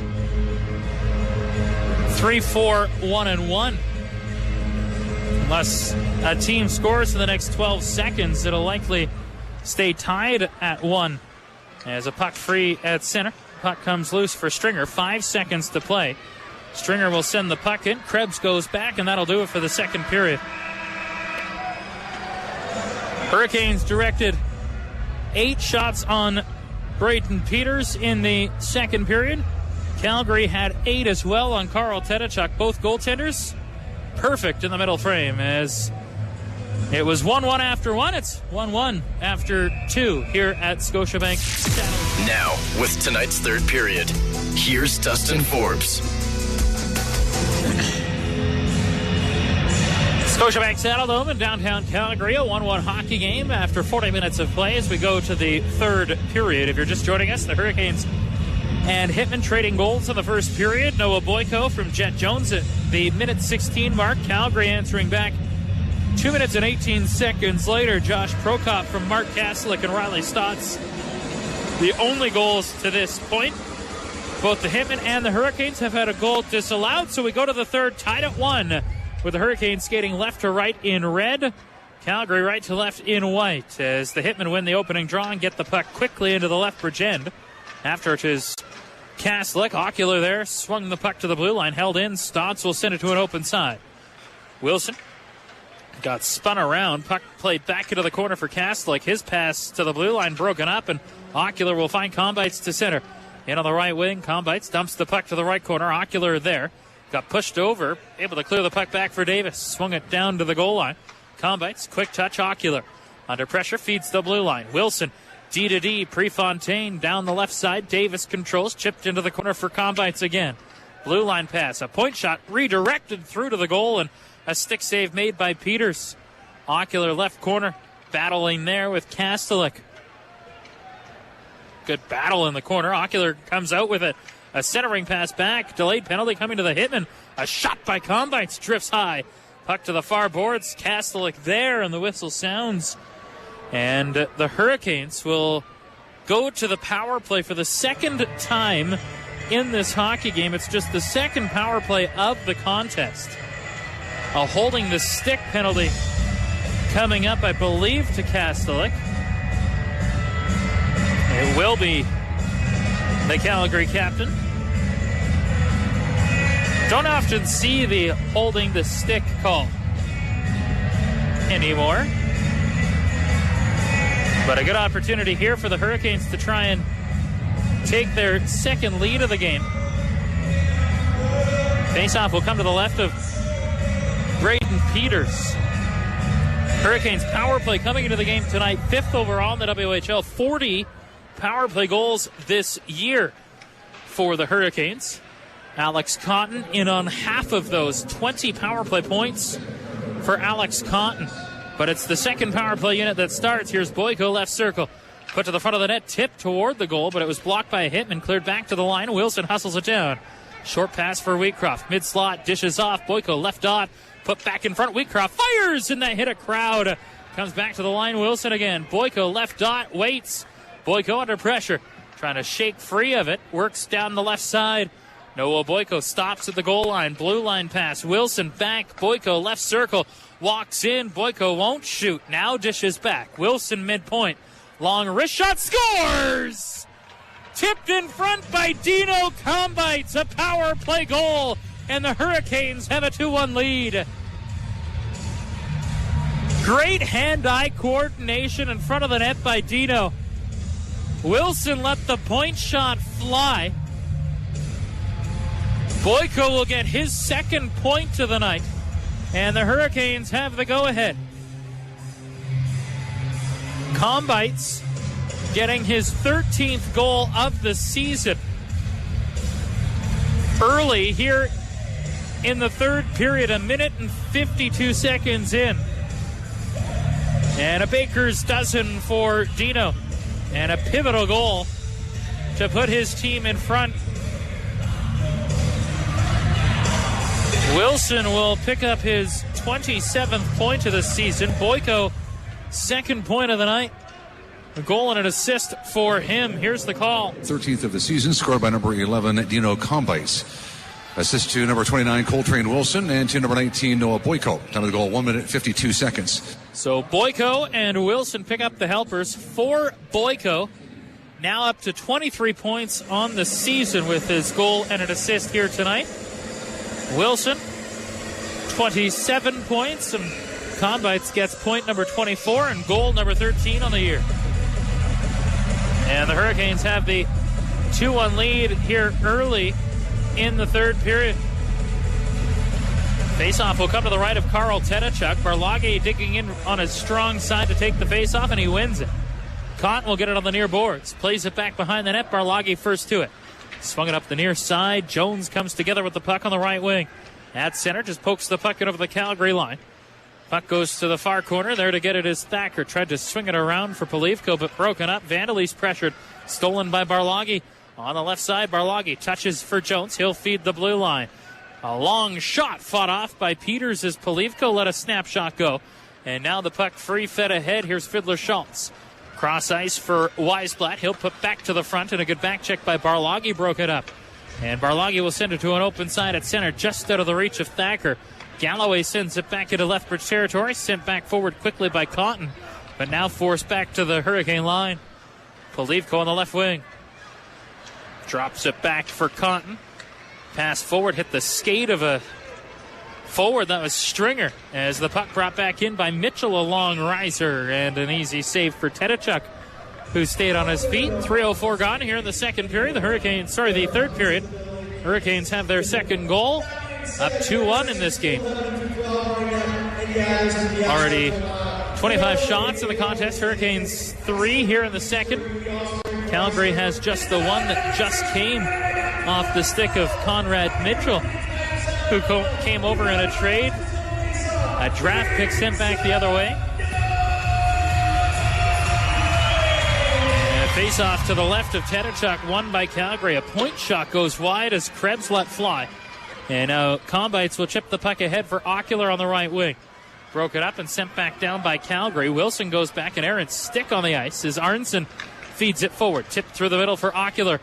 3-4-1-1. Unless a team scores in the next 12 seconds, it'll likely stay tied at 1. As a puck free at center. Puck comes loose for Stringer. 5 seconds to play. Stringer will send the puck in. Krebs goes back, and that'll do it for the second period. Hurricanes directed 8 shots on Braden Peters in the second period. Calgary had 8 as well on Carl Tedachuk. Both goaltenders perfect in the middle frame, as it was 1-1 after 1. It's 1-1 after 2 here at Scotiabank. Now, with tonight's third period, here's Dustin Forbes. Scotiabank Saddledome in downtown Calgary, a 1-1 hockey game after 40 minutes of play as we go to the third period. If you're just joining us, the Hurricanes and Hitmen trading goals in the first period. Noah Boyko from Jet Jones at the minute 16 mark. Calgary answering back 2 minutes and 18 seconds later. Josh Prokop from Mark Kastelik and Riley Stotts, the only goals to this point. Both the Hitmen and the Hurricanes have had a goal disallowed, so we go to the third, tied at 1, with the Hurricanes skating left to right in red, Calgary right to left in white, as the Hitmen win the opening draw and get the puck quickly into the Lethbridge end. After it is Kastelik, Ocular there, swung the puck to the blue line, held in. Stotts will send it to an open side. Wilson got spun around. Puck played back into the corner for Kastelik. His pass to the blue line broken up, and Ocular will find Combites to center. In on the right wing, Combites dumps the puck to the right corner. Ocular there. Got pushed over, able to clear the puck back for Davis. Swung it down to the goal line. Combites, quick touch, Ocular. Under pressure, feeds the blue line. Wilson, D-to-D, Prefontaine down the left side. Davis controls, chipped into the corner for Combites again. Blue line pass, a point shot redirected through to the goal, and a stick save made by Peters. Ocular left corner, battling there with Kastelik. Good battle in the corner. Ocular comes out with it. A centering pass back. Delayed penalty coming to the Hitmen. A shot by Combites. Drifts high. Puck to the far boards. Kastelik there, and the whistle sounds. And the Hurricanes will go to the power play for the second time in this hockey game. It's just the second power play of the contest. A holding the stick penalty coming up, I believe, to Kastelik. It will be the Calgary captain. Don't often see the holding the stick call anymore. But a good opportunity here for the Hurricanes to try and take their second lead of the game. Faceoff will come to the left of Braden Peters. Hurricanes power play coming into the game tonight, 5th overall in the WHL. 40 power play goals this year for the Hurricanes. Alex Cotton in on half of those, 20 power play points for Alex Cotton. But it's the second power play unit that starts. Here's Boyko, left circle. Put to the front of the net, tipped toward the goal, but it was blocked by a Hitman, cleared back to the line. Wilson hustles it down. Short pass for Wheatcroft. Mid-slot, dishes off. Boyko, left dot, put back in front. Wheatcroft fires, and that hit a crowd. Comes back to the line, Wilson again. Boyko, left dot, waits. Boyko under pressure, trying to shake free of it. Works down the left side. Noah Boyko stops at the goal line. Blue line pass. Wilson back. Boyko left circle. Walks in. Boyko won't shoot. Now dishes back. Wilson midpoint. Long wrist shot. Scores! Tipped in front by Dino Combites. A power play goal. And the Hurricanes have a 2-1 lead. Great hand-eye coordination in front of the net by Dino. Wilson let the point shot fly. Boyko will get his second point of the night, and the Hurricanes have the go-ahead. Combites getting his 13th goal of the season. Early here in the third period, a minute and 52 seconds in. And a baker's dozen for Dino. And a pivotal goal to put his team in front. Wilson will pick up his 27th point of the season. Boyko, second point of the night. A goal and an assist for him. Here's the call. 13th of the season, scored by number 11, Dino Combites. Assist to number 29, Coltrane Wilson, and to number 19, Noah Boyko. Time of the goal, 1 minute, 52 seconds. So Boyko and Wilson pick up the helpers for Boyko. Now up to 23 points on the season with his goal and an assist here tonight. Wilson, 27 points, and Combites gets point number 24 and goal number 13 on the year. And the Hurricanes have the 2-1 lead here early in the third period. Faceoff will come to the right of Carl Tedachuk. Barlage digging in on his strong side to take the faceoff, and he wins it. Cotton will get it on the near boards. Plays it back behind the net. Barlage first to it. Swung it up the near side. Jones comes together with the puck on the right wing. At center, just pokes the puck in over the Calgary line. Puck goes to the far corner. There to get it is Thacker. Tried to swing it around for Polivko, but broken up. Vandalese pressured. Stolen by Barlage. On the left side, Barlage touches for Jones. He'll feed the blue line. A long shot fought off by Peters as Polivko let a snapshot go. And now the puck free fed ahead. Here's Fiddler Schultz. Cross ice for Weisblatt. He'll put back to the front, and a good back check by Barlage broke it up. And Barlage will send it to an open side at center, just out of the reach of Thacker. Galloway sends it back into Lethbridge territory, sent back forward quickly by Cotton, but now forced back to the Hurricane line. Polivko on the left wing. Drops it back for Cotton. Pass forward, hit the skate of a forward. That was Stringer as the puck brought back in by Mitchell, a long riser, and an easy save for Tedachuk, who stayed on his feet. 3:04 gone here in the second period. The third period. Hurricanes have their second goal. Up 2-1 in this game. Already 25 shots in the contest. Hurricanes 3 here in the second. Calgary has just the one that just came off the stick of Conrad Mitchell, who came over in a trade. A draft pick sent back the other way. And a face-off to the left of Tedachuk, won by Calgary. A point shot goes wide as Krebs let fly. And now Combites will chip the puck ahead for Ocular on the right wing. Broke it up and sent back down by Calgary. Wilson goes back, an errant stick on the ice as Arnson feeds it forward. Tipped through the middle for Ocular.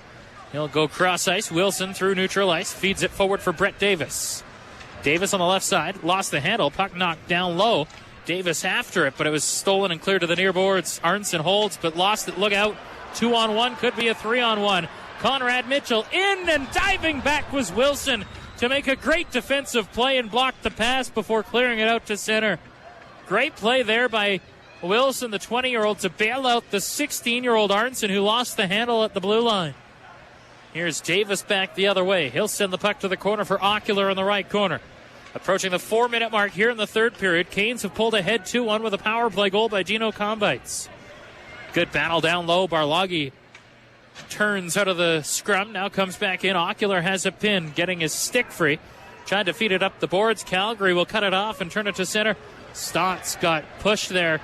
He'll go cross ice. Wilson through neutral ice. Feeds it forward for Brett Davis. Davis on the left side. Lost the handle. Puck knocked down low. Davis after it, but it was stolen and cleared to the near boards. Arnson holds, but lost it. Look out. 2-on-1. Could be a 3-on-1. Conrad Mitchell in, and diving back was Wilson to make a great defensive play and block the pass before clearing it out to center. Great play there by Wilson, the 20-year-old, to bail out the 16-year-old Arnson, who lost the handle at the blue line. Here's Davis back the other way. He'll send the puck to the corner for Ocular in the right corner. Approaching the 4-minute mark here in the third period, Canes have pulled ahead 2-1 with a power play goal by Dino Combites. Good battle down low. Barlage turns out of the scrum, now comes back in. Ocular has a pin, getting his stick free. Tried to feed it up the boards. Calgary will cut it off and turn it to center. Stotts got pushed there.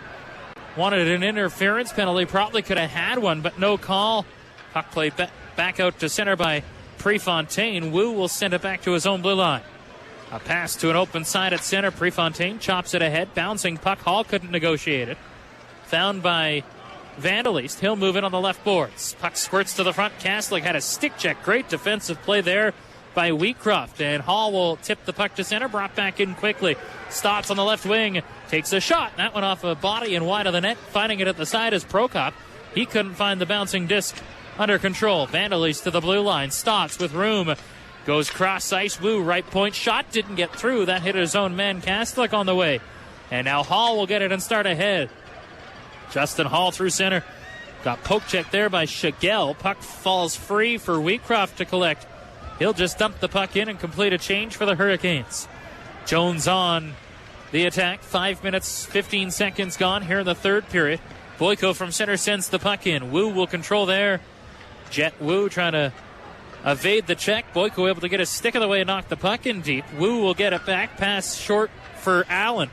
Wanted an interference penalty. Probably could have had one, but no call. Puck played back out to center by Prefontaine. Wu will send it back to his own blue line. A pass to an open side at center. Prefontaine chops it ahead. Bouncing puck. Hall couldn't negotiate it. Found by Vandalese. He'll move in on the left boards. Puck squirts to the front. Kastlik had a stick check. Great defensive play there by Wheatcroft. And Hall will tip the puck to center. Brought back in quickly. Stotts on the left wing. Takes a shot. That went off a body and wide of the net. Finding it at the side is Prokop. He couldn't find the bouncing disc under control. Vandalese to the blue line. Stotts with room. Goes cross ice. Wu right point shot. Didn't get through. That hit his own man Kastlik on the way. And now Hall will get it and start ahead. Justin Hall through center. Got poke check there by Shigell. Puck falls free for Wheatcroft to collect. He'll just dump the puck in and complete a change for the Hurricanes. Jones on the attack. 5 minutes, 15 seconds gone here in the third period. Boyko from center sends the puck in. Wu will control there. Jet Wu trying to evade the check. Boyko able to get his stick of the way and knock the puck in deep. Wu will get it back. Pass short for Allen.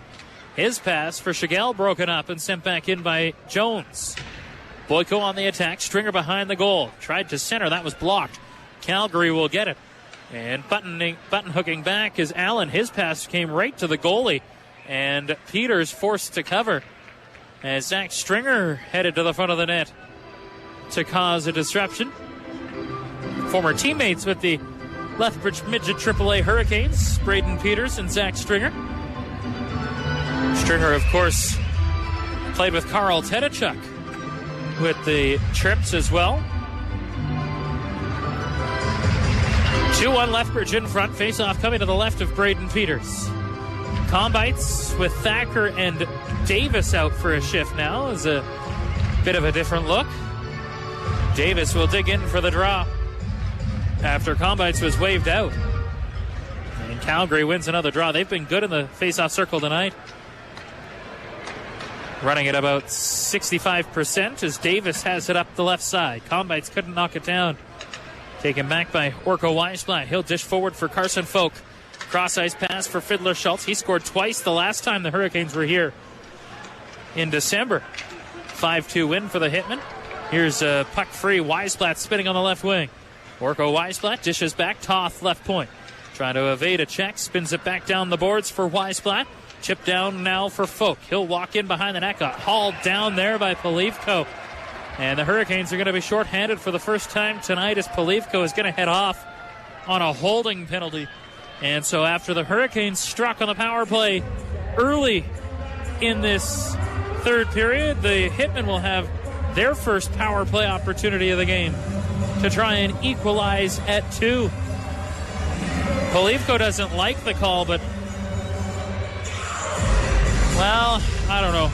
His pass for Shigell broken up and sent back in by Jones. Boyko on the attack. Stringer behind the goal. Tried to center. That was blocked. Calgary will get it. And button hooking back is Allen. His pass came right to the goalie. And Peters forced to cover as Zach Stringer headed to the front of the net to cause a disruption. Former teammates with the Lethbridge Midget AAA Hurricanes, Braden Peters and Zach Stringer. Stringer, of course, played with Carl Tedachuk with the Trips as well. 2-1 Lethbridge in front. Face-off coming to the left of Braden Peters. Combites with Thacker and Davis out for a shift now is a bit of a different look. Davis will dig in for the draw after Combites was waved out. And Calgary wins another draw. They've been good in the face-off circle tonight. Running at about 65% as Davis has it up the left side. Combites couldn't knock it down. Taken back by Orko Weisblatt. He'll dish forward for Carson Folk. Cross-ice pass for Fiddler Schultz. He scored twice the last time the Hurricanes were here in December. 5-2 win for the Hitmen. Here's a puck-free Weisblatt spinning on the left wing. Orko Weisblatt dishes back. Toth left point. Trying to evade a check. Spins it back down the boards for Weisblatt. Chip down now for Folk. He'll walk in behind the net. Got hauled down there by Polivko. And the Hurricanes are going to be shorthanded for the first time tonight as Polivko is going to head off on a holding penalty. And so after the Hurricanes struck on the power play early in this third period, the Hitmen will have their first power play opportunity of the game to try and equalize at 2. Polivko doesn't like the call, but well, I don't know.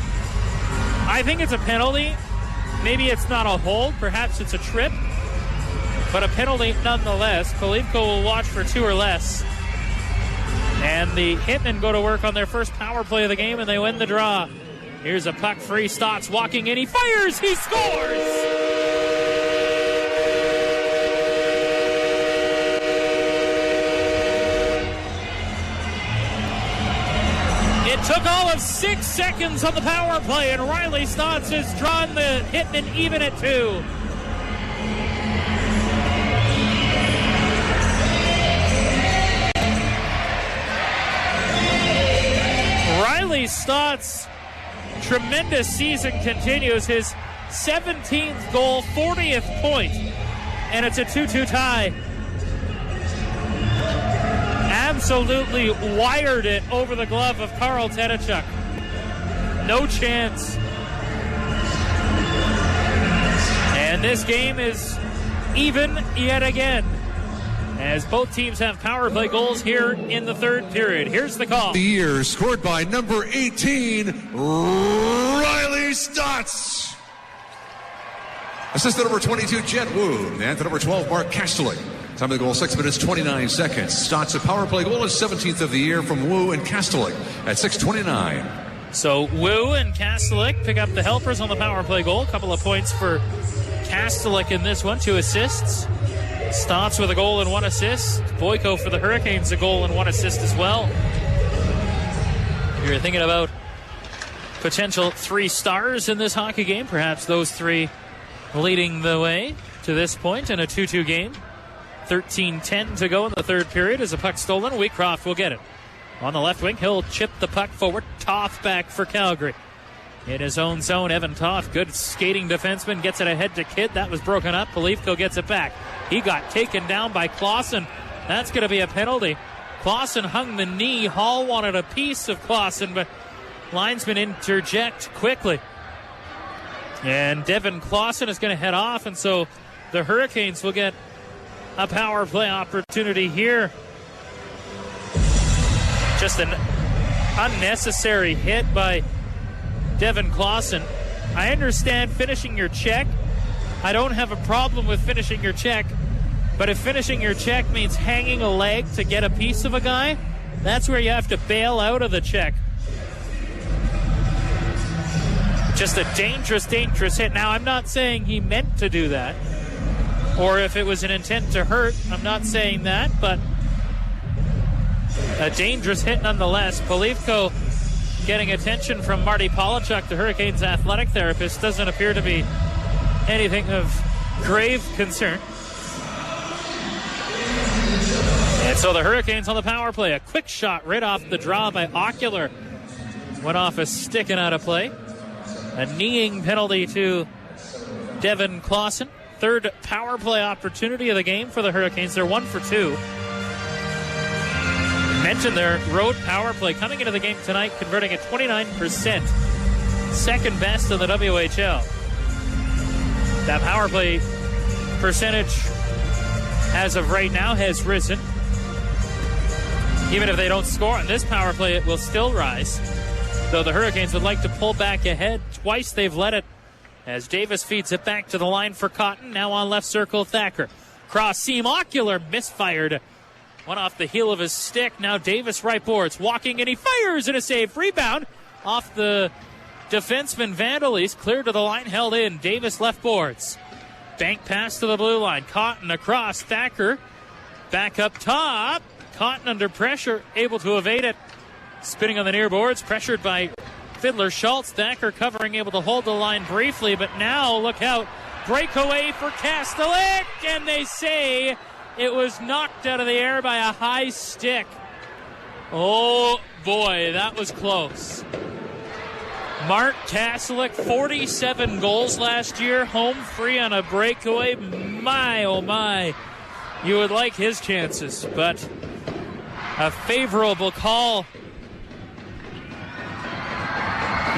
I think it's a penalty. Maybe it's not a hold. Perhaps it's a trip. But a penalty nonetheless. Polivko will watch for 2 or less. And the Hitmen go to work on their first power play of the game, and they win the draw. Here's a puck free. Stotts walking in. He fires. He scores! It took all of 6 seconds on the power play, and Riley Stotts has drawn the Hitmen even at 2. Riley Stotts' tremendous season continues. His 17th goal, 40th point, and it's a 2-2 tie. Absolutely wired it over the glove of Carl Tedachuk. No chance. And this game is even yet again, as both teams have power play goals here in the third period. Here's the call. The year scored by number 18, Riley Stotts. Assist to number 22, Jet Wu. And to number 12, Mark Kastelik. Time of the goal, 6 minutes, 29 seconds. Stotts, a power play goal, his 17th of the year from Wu and Kastelik at 6:29. So Wu and Kastelik pick up the helpers on the power play goal. A couple of points for Kastelik in this one, 2 assists. Stotts with a goal and 1 assist. Boyko for the Hurricanes, a goal and 1 assist as well. You're thinking about potential 3 stars in this hockey game. Perhaps those 3 leading the way to this point in a 2-2 game. 13-10 to go in the third period as a puck stolen. Wheatcroft will get it. On the left wing, he'll chip the puck forward. Toth back for Calgary. In his own zone, Evan Toth, good skating defenseman, gets it ahead to Kidd. That was broken up. Polivko gets it back. He got taken down by Clausen. That's going to be a penalty. Clausen hung the knee. Hall wanted a piece of Clausen, but linesmen interject quickly. And Devin Clausen is going to head off, and so the Hurricanes will get a power play opportunity here. Just an unnecessary hit by Devin Clausen. I understand finishing your check. I don't have a problem with finishing your check. But if finishing your check means hanging a leg to get a piece of a guy, that's where you have to bail out of the check. Just a dangerous, dangerous hit. Now, I'm not saying he meant to do that, or if it was an intent to hurt. I'm not saying that, but a dangerous hit nonetheless. Polivko getting attention from Marty Polachuk, the Hurricanes athletic therapist. Doesn't appear to be anything of grave concern. And so the Hurricanes on the power play. A quick shot right off the draw by Ocular. Went off a stick and out of play. A kneeing penalty to Devin Clausen. Third power play opportunity of the game for the Hurricanes. They're 1 for 2. Mentioned their road power play coming into the game tonight, converting at 29%. Second best in the WHL. That power play percentage as of right now has risen. Even if they don't score on this power play, it will still rise. Though the Hurricanes would like to pull back ahead. Twice they've led it as Davis feeds it back to the line for Cotton. Now on left circle, Thacker. Cross seam, Ocular misfired. One off the heel of his stick. Now Davis right boards. Walking and he fires and a save. Rebound off the defenseman Vandelis. Cleared to the line, held in. Davis left boards. Bank pass to the blue line. Cotton across. Thacker back up top. Cotton under pressure, able to evade it. Spinning on the near boards, pressured by Fiddler Schultz. Thacker covering, able to hold the line briefly, but now look out. Breakaway for Kastelik, and they say it was knocked out of the air by a high stick. Oh boy, that was close. Mark Kastelik, 47 goals last year, home free on a breakaway. My, oh my, you would like his chances, but a favorable call.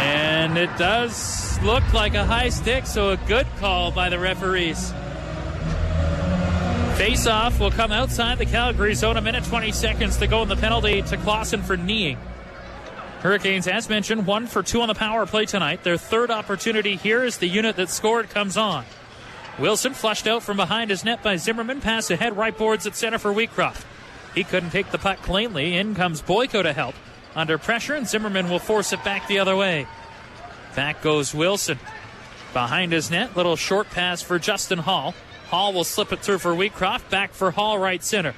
And it does look like a high stick, so a good call by the referees. Face-off will come outside the Calgary zone. 1 minute 20 seconds to go in the penalty to Clausen for kneeing. Hurricanes, as mentioned, 1 for 2 on the power play tonight. Their third opportunity here as the unit that scored comes on. Wilson flushed out from behind his net by Zimmerman. Pass ahead, right boards at center for Wheatcroft. He couldn't take the puck cleanly. In comes Boyko to help. Under pressure, and Zimmerman will force it back the other way. Back goes Wilson. Behind his net, little short pass for Justin Hall. Hall will slip it through for Wheatcroft. Back for Hall, right center.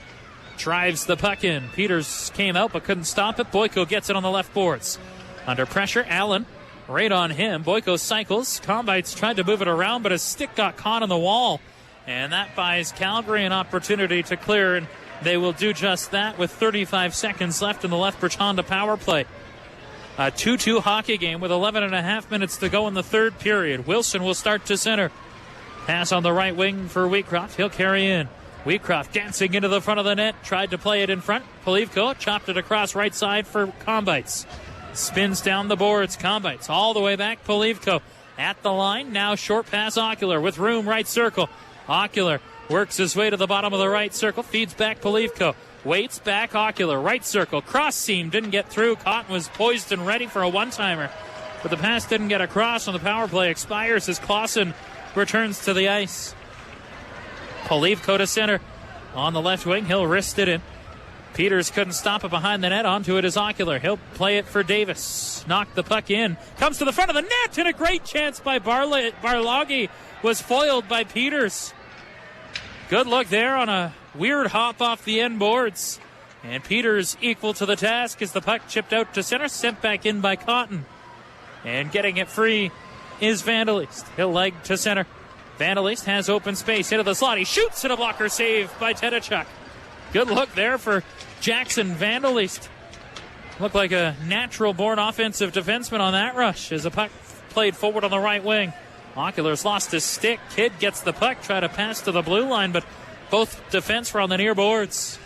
Drives the puck in. Peters came out but couldn't stop it. Boyko gets it on the left boards. Under pressure, Allen right on him. Boyko cycles. Combites tried to move it around, but his stick got caught on the wall. And that buys Calgary an opportunity to clear, and they will do just that with 35 seconds left in the Lethbridge Honda power play. A 2-2 hockey game with 11 and a half minutes to go in the third period. Wilson will start to center. Pass on the right wing for Wheatcroft. He'll carry in. Wheatcroft dancing into the front of the net. Tried to play it in front. Polivko chopped it across right side for Combites. Spins down the boards. Combites all the way back. Polivko at the line. Now short pass Ocular with room right circle. Ocular works his way to the bottom of the right circle. Feeds back Polivko. Waits back Ocular. Right circle. Cross seam. Didn't get through. Cotton was poised and ready for a one-timer. But the pass didn't get across, and the power play expires as Clausen returns to the ice. Polivko to center. On the left wing. He'll wrist it in. Peters couldn't stop it behind the net. Onto it is Ocular. He'll play it for Davis. Knocked the puck in. Comes to the front of the net, and a great chance by Barloggy was foiled by Peters. Good look there on a weird hop off the end boards. And Peters equal to the task as the puck chipped out to center, sent back in by Cotton. And getting it free is Vandelis. He'll leg to center. Vandelis has open space into the slot. He shoots and a blocker save by Tedachuk. Good look there for Jackson Vandelis. Looked like a natural-born offensive defenseman on that rush as the puck played forward on the right wing. Ocular's lost his stick. Kidd gets the puck, try to pass to the blue line, but both defense were on the near boards.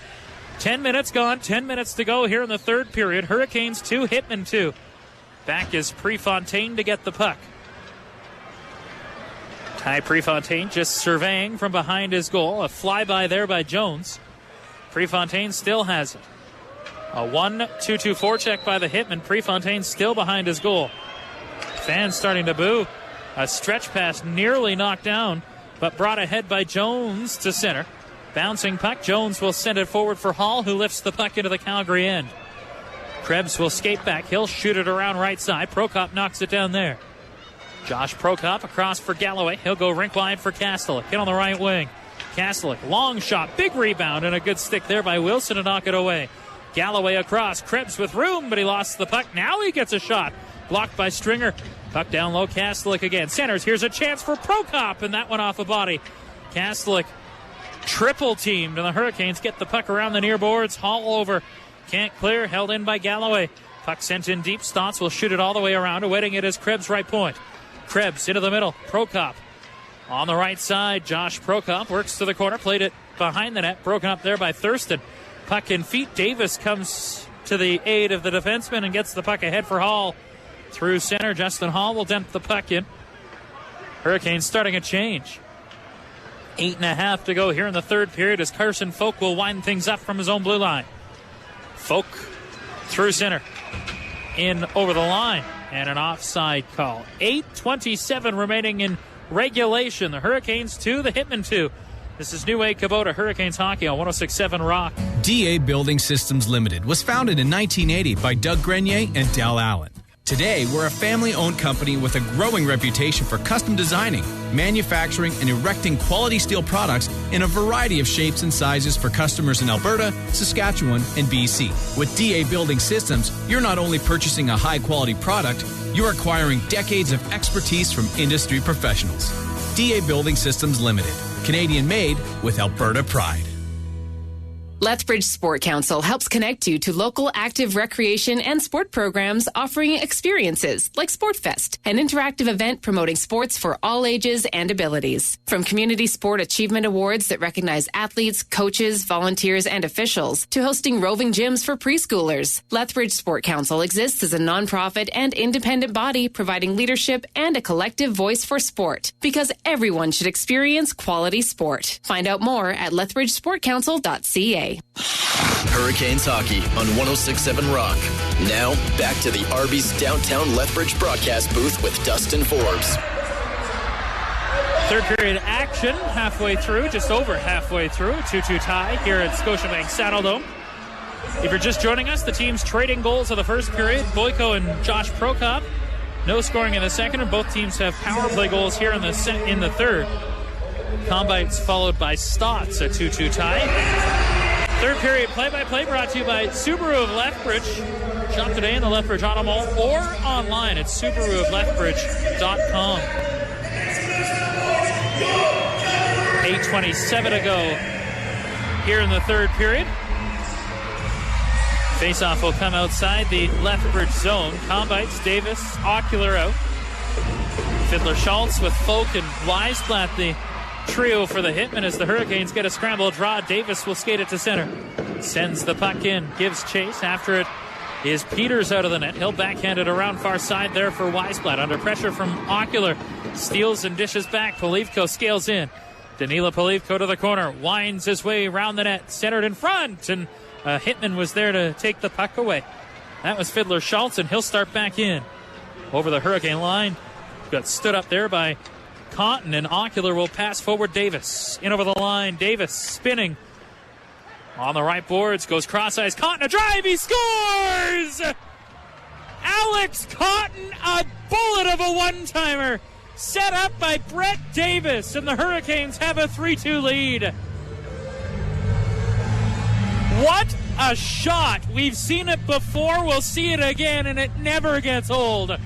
10 minutes gone, 10 minutes to go here in the third period. Hurricanes 2, Hitmen 2. Back is Prefontaine to get the puck. Ty Prefontaine just surveying from behind his goal. A flyby there by Jones. Prefontaine still has it. A 1-2-2 forecheck by the Hitmen. Prefontaine still behind his goal. Fans starting to boo. A stretch pass nearly knocked down, but brought ahead by Jones to center. Bouncing puck. Jones will send it forward for Hall, who lifts the puck into the Calgary end. Krebs will skate back. He'll shoot it around right side. Prokop knocks it down there. Josh Prokop across for Galloway. He'll go rink wide for Kastelik. Hit on the right wing. Kastelik, long shot, big rebound, and a good stick there by Wilson to knock it away. Galloway across. Krebs with room, but he lost the puck. Now he gets a shot. Blocked by Stringer. Puck down low. Kastelik again. Centers. Here's a chance for Prokop, and that one off a body. Kastelik triple teamed, and the Hurricanes get the puck around the near boards. Hall over. Can't clear. Held in by Galloway. Puck sent in deep. Stotts will shoot it all the way around. Awaiting it is Krebs' right point. Krebs into the middle. Prokop on the right side. Josh Prokop works to the corner. Played it behind the net. Broken up there by Thurston. Puck in feet. Davis comes to the aid of the defenseman and gets the puck ahead for Hall. Through center. Justin Hall will dump the puck in. Hurricanes starting a change. 8.5 to go here in the third period as Carson Folk will wind things up from his own blue line. Folk through center. In over the line. And an offside call. 8:27 remaining in regulation. The Hurricanes 2, the Hitmen 2. This is New Wave Kubota Hurricanes Hockey on 106.7 Rock. DA Building Systems Limited was founded in 1980 by Doug Grenier and Del Allen. Today, we're a family-owned company with a growing reputation for custom designing, manufacturing, and erecting quality steel products in a variety of shapes and sizes for customers in Alberta, Saskatchewan, and BC. With DA Building Systems, you're not only purchasing a high-quality product, you're acquiring decades of expertise from industry professionals. DA Building Systems Limited. Canadian-made with Alberta pride. Lethbridge Sport Council helps connect you to local active recreation and sport programs offering experiences like SportFest, an interactive event promoting sports for all ages and abilities. From community sport achievement awards that recognize athletes, coaches, volunteers, and officials, to hosting roving gyms for preschoolers, Lethbridge Sport Council exists as a nonprofit and independent body providing leadership and a collective voice for sport, because everyone should experience quality sport. Find out more at lethbridgesportcouncil.ca. Hurricanes hockey on 106.7 Rock. Now, back to the Arby's downtown Lethbridge broadcast booth with Dustin Forbes. Third period action halfway through, just over halfway through. 2-2 tie here at Scotiabank Saddledome. If you're just joining us, the teams trading goals of the first period. Boyko and Josh Prokop. No scoring in the second, and both teams have power play goals here in the third. Combites followed by Stotts, a 2-2 tie. Third period play-by-play brought to you by Subaru of Lethbridge. Shop today in the Lethbridge Auto Mall or online at SubaruofLethbridge.com. 8:27 to go here in the third period. Faceoff will come outside the Lethbridge zone. Combites, Davis, Ocular out. Fiddler Schultz with Folk and Weisblatt, the trio for the Hitmen as the Hurricanes get a scramble draw. Davis will skate it to center. Sends the puck in. Gives chase. After it is Peters out of the net. He'll backhand it around far side there for Weisblatt. Under pressure from Ocular. Steals and dishes back. Polivko scales in. Danila Polivko to the corner. Winds his way around the net. Centered in front. And Hitman was there to take the puck away. That was Fiddler Schultz, and he'll start back in. Over the Hurricane line. Got stood up there by Cotton, and Ocular will pass forward Davis. In over the line, Davis spinning. On the right boards, goes cross-ice. Cotton, a drive, he scores! Alex Cotton, a bullet of a one-timer. Set up by Brett Davis, and the Hurricanes have a 3-2 lead. What a shot. We've seen it before, we'll see it again, and it never gets old.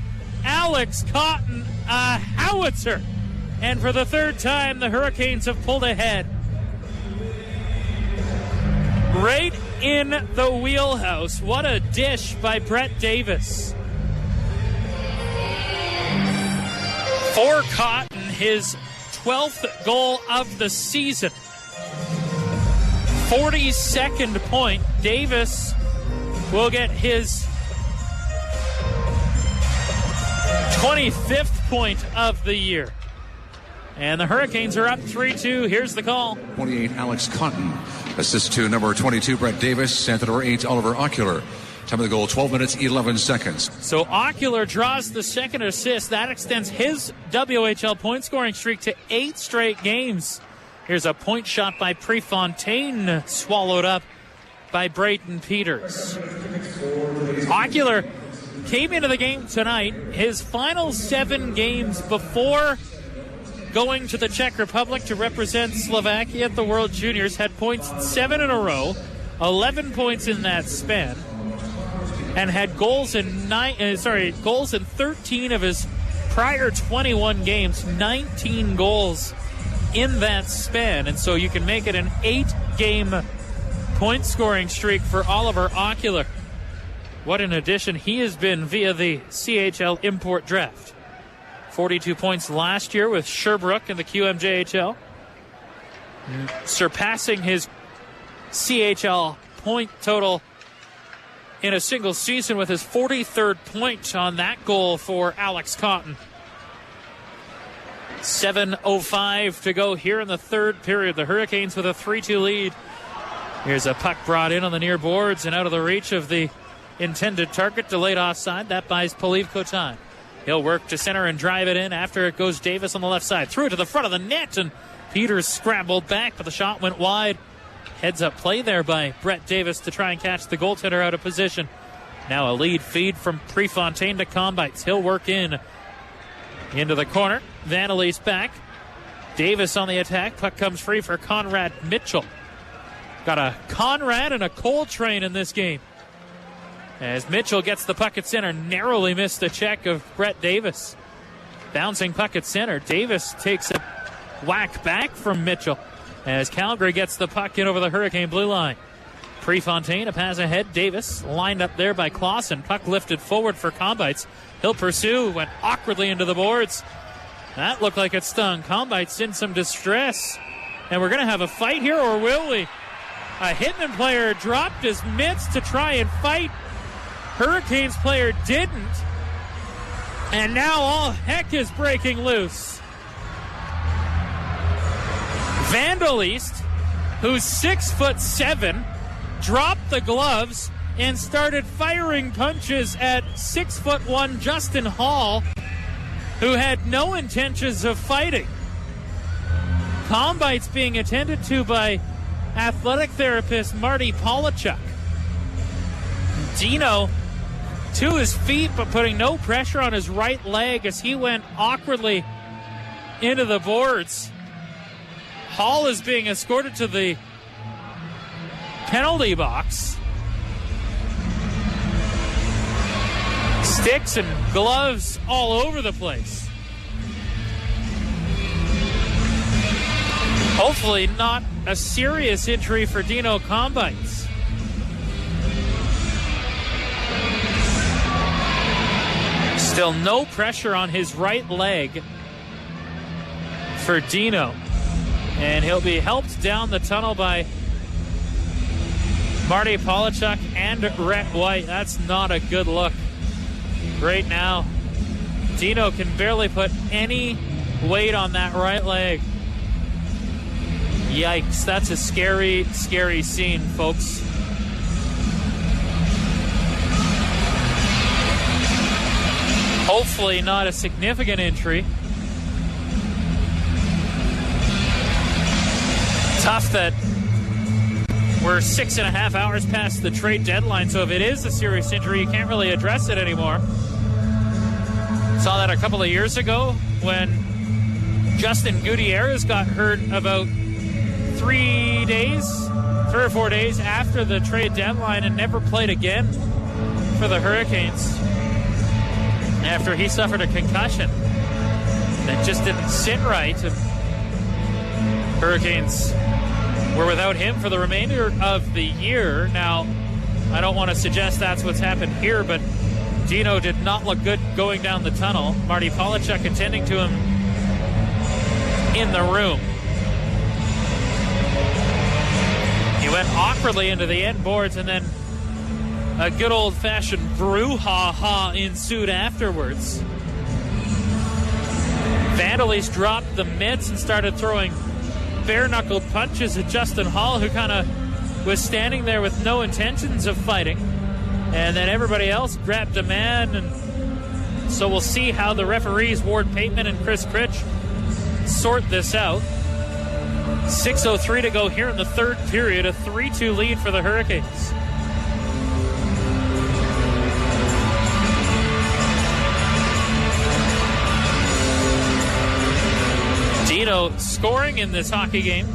Alex Cotton, a howitzer. And for the third time, the Hurricanes have pulled ahead. Right in the wheelhouse. What a dish by Brett Davis. For Cotton, his 12th goal of the season. 42nd point. Davis will get his 25th point of the year. And the Hurricanes are up 3-2. Here's the call. 28, Alex Cotton. Assist to number 22, Brett Davis. And to number 8, Oliver Ocular. Time of the goal, 12 minutes, 11 seconds. So Ocular draws the second assist. That extends his WHL point scoring streak to 8 straight games. Here's a point shot by Prefontaine, swallowed up by Brayton Peters. Ocular came into the game tonight. His final 7 games before going to the Czech Republic to represent Slovakia at the World Juniors had points 7 in a row, 11 points in that span, and had goals in 13 of his prior 21 games, 19 goals in that span. And so you can make it an 8-game point scoring streak for Oliver Ocular. What an addition he has been via the CHL import draft. 42 points last year with Sherbrooke in the QMJHL, surpassing his CHL point total in a single season with his 43rd point on that goal for Alex Cotton. 7:05 to go here in the third period. The Hurricanes with a 3-2 lead. Here's a puck brought in on the near boards and out of the reach of the intended target. Delayed offside. That buys Polivko time. He'll work to center and drive it in. After it goes Davis on the left side. Threw it to the front of the net, and Peters scrambled back, but the shot went wide. Heads up play there by Brett Davis to try and catch the goaltender out of position. Now a lead feed from Prefontaine to Combites. He'll work into the corner. Vanelise back. Davis on the attack. Puck comes free for Conrad Mitchell. Got a Conrad and a Coltrane in this game. As Mitchell gets the puck at center, narrowly missed the check of Brett Davis. Bouncing puck at center. Davis takes a whack back from Mitchell as Calgary gets the puck in over the Hurricane blue line. Prefontaine, a pass ahead. Davis lined up there by Clausen. Puck lifted forward for Combites. He'll pursue, went awkwardly into the boards. That looked like it stung. Combites in some distress. And we're going to have a fight here, or will we? A Hitmen player dropped his mitts to try and fight. Hurricanes player didn't. And now all heck is breaking loose. Vandelist, who's 6'7", dropped the gloves and started firing punches at 6'1" Justin Hall, who had no intentions of fighting. Combites being attended to by athletic therapist Marty Polachuk. Dino to his feet, but putting no pressure on his right leg as he went awkwardly into the boards. Hall is being escorted to the penalty box. Sticks and gloves all over the place. Hopefully not a serious injury for Dino Combites. Still no pressure on his right leg for Dino. And he'll be helped down the tunnel by Marty Polachuk and Rhett White. That's not a good look right now. Dino can barely put any weight on that right leg. Yikes, that's a scary, scary scene, folks. Hopefully not a significant injury. Tough that we're 6.5 hours past the trade deadline, so if it is a serious injury, you can't really address it anymore. Saw that a couple of years ago when Justin Gutierrez got hurt about 3 or 4 days after the trade deadline and never played again for the Hurricanes after he suffered a concussion that just didn't sit right. Hurricanes were without him for the remainder of the year. Now, I don't want to suggest that's what's happened here, but Dino did not look good going down the tunnel. Marty Polachuk attending to him in the room. He went awkwardly into the end boards, and then a good old-fashioned brouhaha ensued afterwards. Vandalese dropped the mitts and started throwing bare-knuckled punches at Justin Hall, who kind of was standing there with no intentions of fighting. And then everybody else grabbed a man, and so we'll see how the referees, Ward Pateman and Chris Critch, sort this out. 6:03 to go here in the third period, a 3-2 lead for the Hurricanes. Dino scoring in this hockey game.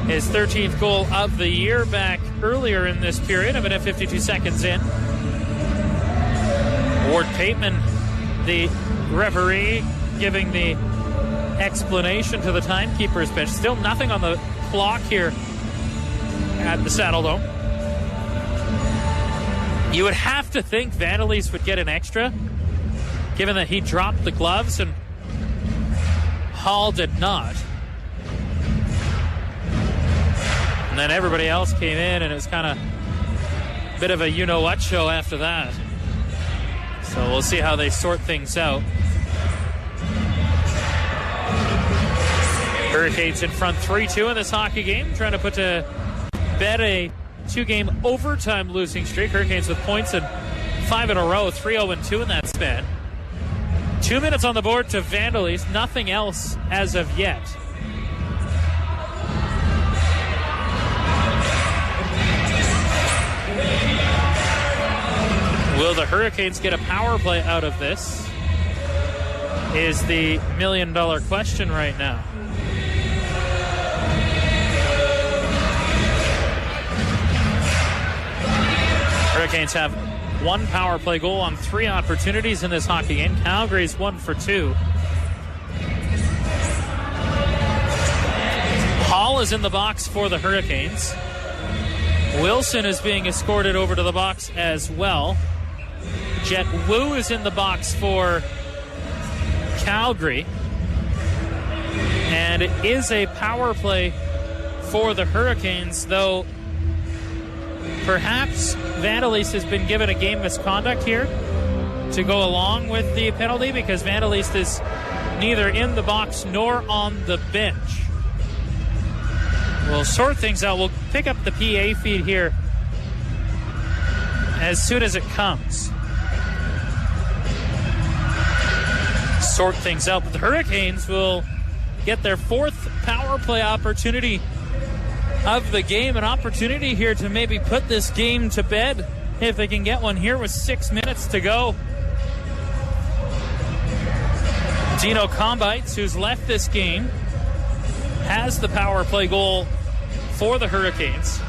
His 13th goal of the year back earlier in this period, a minute 52 seconds in. Ward Pateman, the referee, giving the explanation to the timekeeper's bench. Still nothing on the clock here at the Saddle Dome. You would have to think Vandalese would get an extra, given that he dropped the gloves and Hall did not. And then everybody else came in, and it was kind of a bit of a you-know-what show after that. So we'll see how they sort things out. Hurricanes in front 3-2 in this hockey game, trying to put to bed a 2-game overtime losing streak. Hurricanes with points in 5 in a row, 3-0-2 in that span. 2 minutes on the board to Vandalese, nothing else as of yet. Will the Hurricanes get a power play out of this? Is the million-dollar question right now. Hurricanes have 1 power play goal on 3 opportunities in this hockey game. Calgary's 1 for 2. Hall is in the box for the Hurricanes. Wilson is being escorted over to the box as well. Jet Wu is in the box for Calgary. And it is a power play for the Hurricanes, though perhaps Vandalese has been given a game misconduct here to go along with the penalty, because Vandalese is neither in the box nor on the bench. We'll sort things out. We'll pick up the PA feed here as soon as it comes. Sort things out. But the Hurricanes will get their 4th power play opportunity of the game. An opportunity here to maybe put this game to bed if they can get one here with 6 minutes to go. Dino Combites, who's left this game, has the power play goal for the Hurricanes,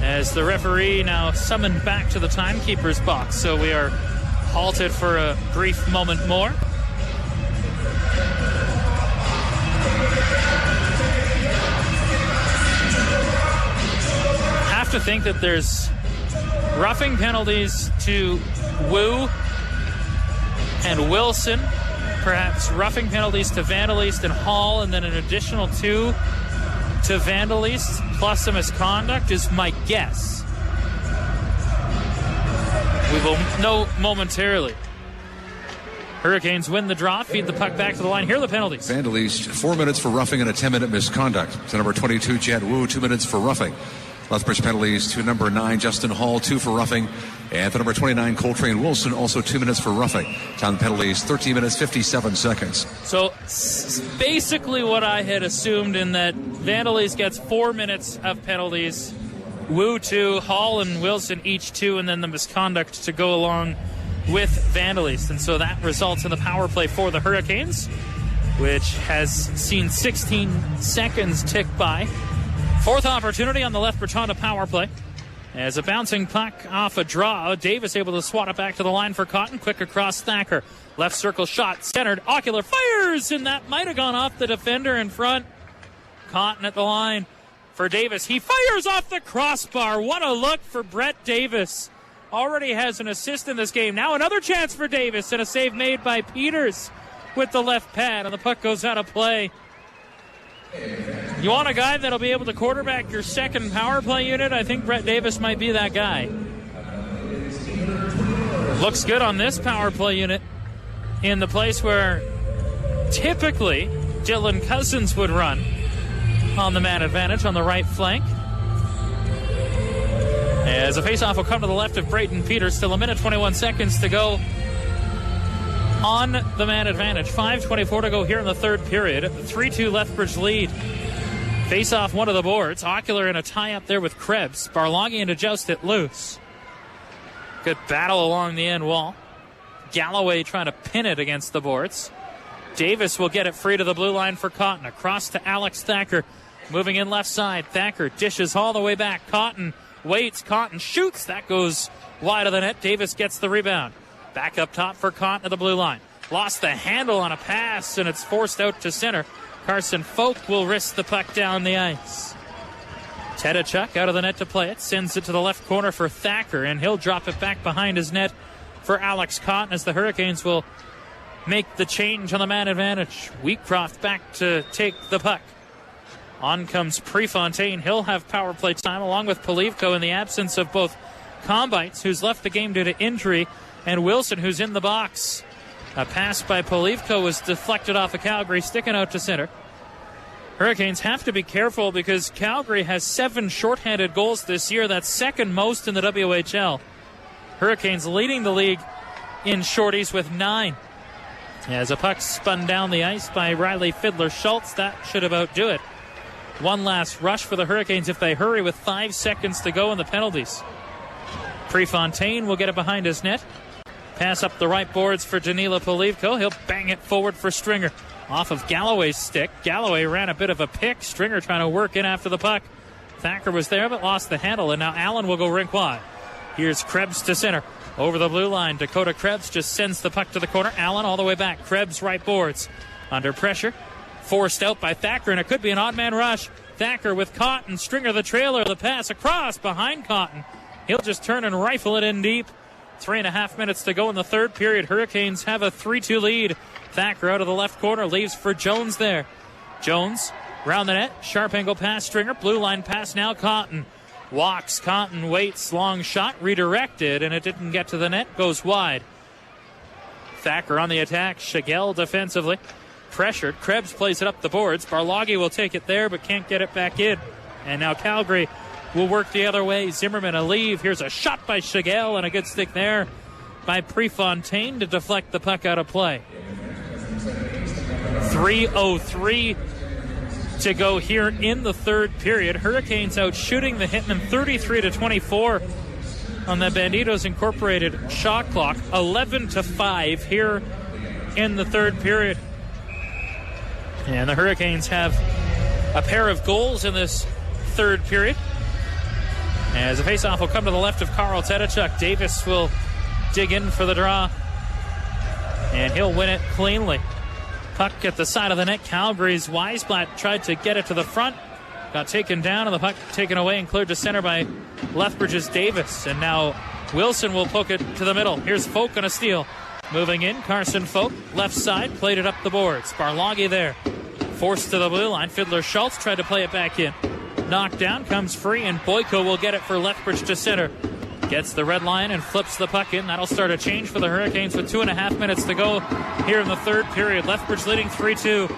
as the referee now summoned back to the timekeeper's box. So we are halted for a brief moment more. Have to think that there's roughing penalties to Wu and Wilson, perhaps roughing penalties to Vandalese and Hall, and then an additional 2 to Vandalese, plus some misconduct is my guess. We will know momentarily. Hurricanes win the draw, feed the puck back to the line. Here are the penalties. Vandalese, 4 minutes for roughing and a 10-minute misconduct. To number 22, Jet Wu, 2 minutes for roughing. Lethbridge penalties to number 9, Justin Hall, 2 for roughing. And for number 29, Coltrane Wilson, also 2 minutes for roughing. Time penalties, 13 minutes, 57 seconds. So basically what I had assumed, in that Vandalese gets 4 minutes of penalties. Wu 2, Hall and Wilson each 2, and then the misconduct to go along with Vandalese. And so that results in the power play for the Hurricanes, which has seen 16 seconds tick by. 4th opportunity on the Lethbridge Honda power play. As a bouncing puck off a draw, Davis able to swat it back to the line for Cotton. Quick across Thacker. Left circle shot, centered. Ocular fires, and that might have gone off the defender in front. Cotton at the line for Davis. He fires off the crossbar. What a look for Brett Davis. Already has an assist in this game. Now another chance for Davis, and a save made by Peters with the left pad, and the puck goes out of play. You want a guy that'll be able to quarterback your second power play unit? I think Brett Davis might be that guy. Looks good on this power play unit, in the place where typically Dylan Cousins would run on the man advantage on the right flank. As a faceoff will come to the left of Braden Peters. Still a minute 21 seconds to go on the man advantage. 5:24 to go here in the third period. 3-2 Lethbridge lead. Faceoff one of the boards. Ocular in a tie-up there with Krebs. Barlongian to joust it loose. Good battle along the end wall. Galloway trying to pin it against the boards. Davis will get it free to the blue line for Cotton. Across to Alex Thacker. Moving in left side. Thacker dishes all the way back. Cotton waits. Cotton shoots. That goes wide of the net. Davis gets the rebound. Back up top for Cotton at the blue line. Lost the handle on a pass, and it's forced out to center. Carson Folk will wrist the puck down the ice. Tedachuk out of the net to play it. Sends it to the left corner for Thacker, and he'll drop it back behind his net for Alex Cotton as the Hurricanes will make the change on the man advantage. Wheatcroft back to take the puck. On comes Prefontaine. He'll have power play time along with Polivko in the absence of both Combites, who's left the game due to injury, and Wilson, who's in the box. A pass by Polivko was deflected off of Calgary, sticking out to center. Hurricanes have to be careful because Calgary has 7 shorthanded goals this year. That's second most in the WHL. Hurricanes leading the league in shorties with 9. As a puck spun down the ice by Riley Fiddler-Schultz, that should about do it. One last rush for the Hurricanes if they hurry with 5 seconds to go in the penalties. Prefontaine will get it behind his net. Pass up the right boards for Danila Polivko. He'll bang it forward for Stringer. Off of Galloway's stick. Galloway ran a bit of a pick. Stringer trying to work in after the puck. Thacker was there but lost the handle, and now Allen will go rink wide. Here's Krebs to center. Over the blue line, Dakota Krebs just sends the puck to the corner. Allen all the way back. Krebs right boards. Under pressure. Forced out by Thacker, and it could be an odd man rush. Thacker with Cotton. Stringer the trailer. The pass across behind Cotton. He'll just turn and rifle it in deep. 3.5 minutes to go in the third period. Hurricanes have a 3-2 lead. Thacker out of the left corner leaves for Jones there. Jones round the net. Sharp angle pass. Stringer. Blue line pass now. Cotton walks. Cotton waits. Long shot redirected, and it didn't get to the net. Goes wide. Thacker on the attack. Shigell defensively. Pressured. Krebs plays it up the boards. Barloghi will take it there but can't get it back in. And now Calgary will work the other way. Zimmerman a leave. Here's a shot by Shigell and a good stick there by Prefontaine to deflect the puck out of play. 3:03 to go here in the third period. Hurricanes out shooting the Hitmen 33-24 on the Banditos Incorporated shot clock. 11-5 here in the third period. And the Hurricanes have a pair of goals in this third period. As a faceoff will come to the left of Carl Tedachuk. Davis will dig in for the draw, and he'll win it cleanly. Puck at the side of the net. Calgary's Weisblatt tried to get it to the front. Got taken down, and the puck taken away and cleared to center by Lethbridge's Davis. And now Wilson will poke it to the middle. Here's Folk on a steal. Moving in, Carson Folk, left side, played it up the boards. Barloghi there. Forced to the blue line. Fiddler-Schultz tried to play it back in. Knocked down, comes free, and Boyko will get it for Lethbridge to center. Gets the red line and flips the puck in. That'll start a change for the Hurricanes with 2.5 minutes to go here in the third period. Lethbridge leading 3-2.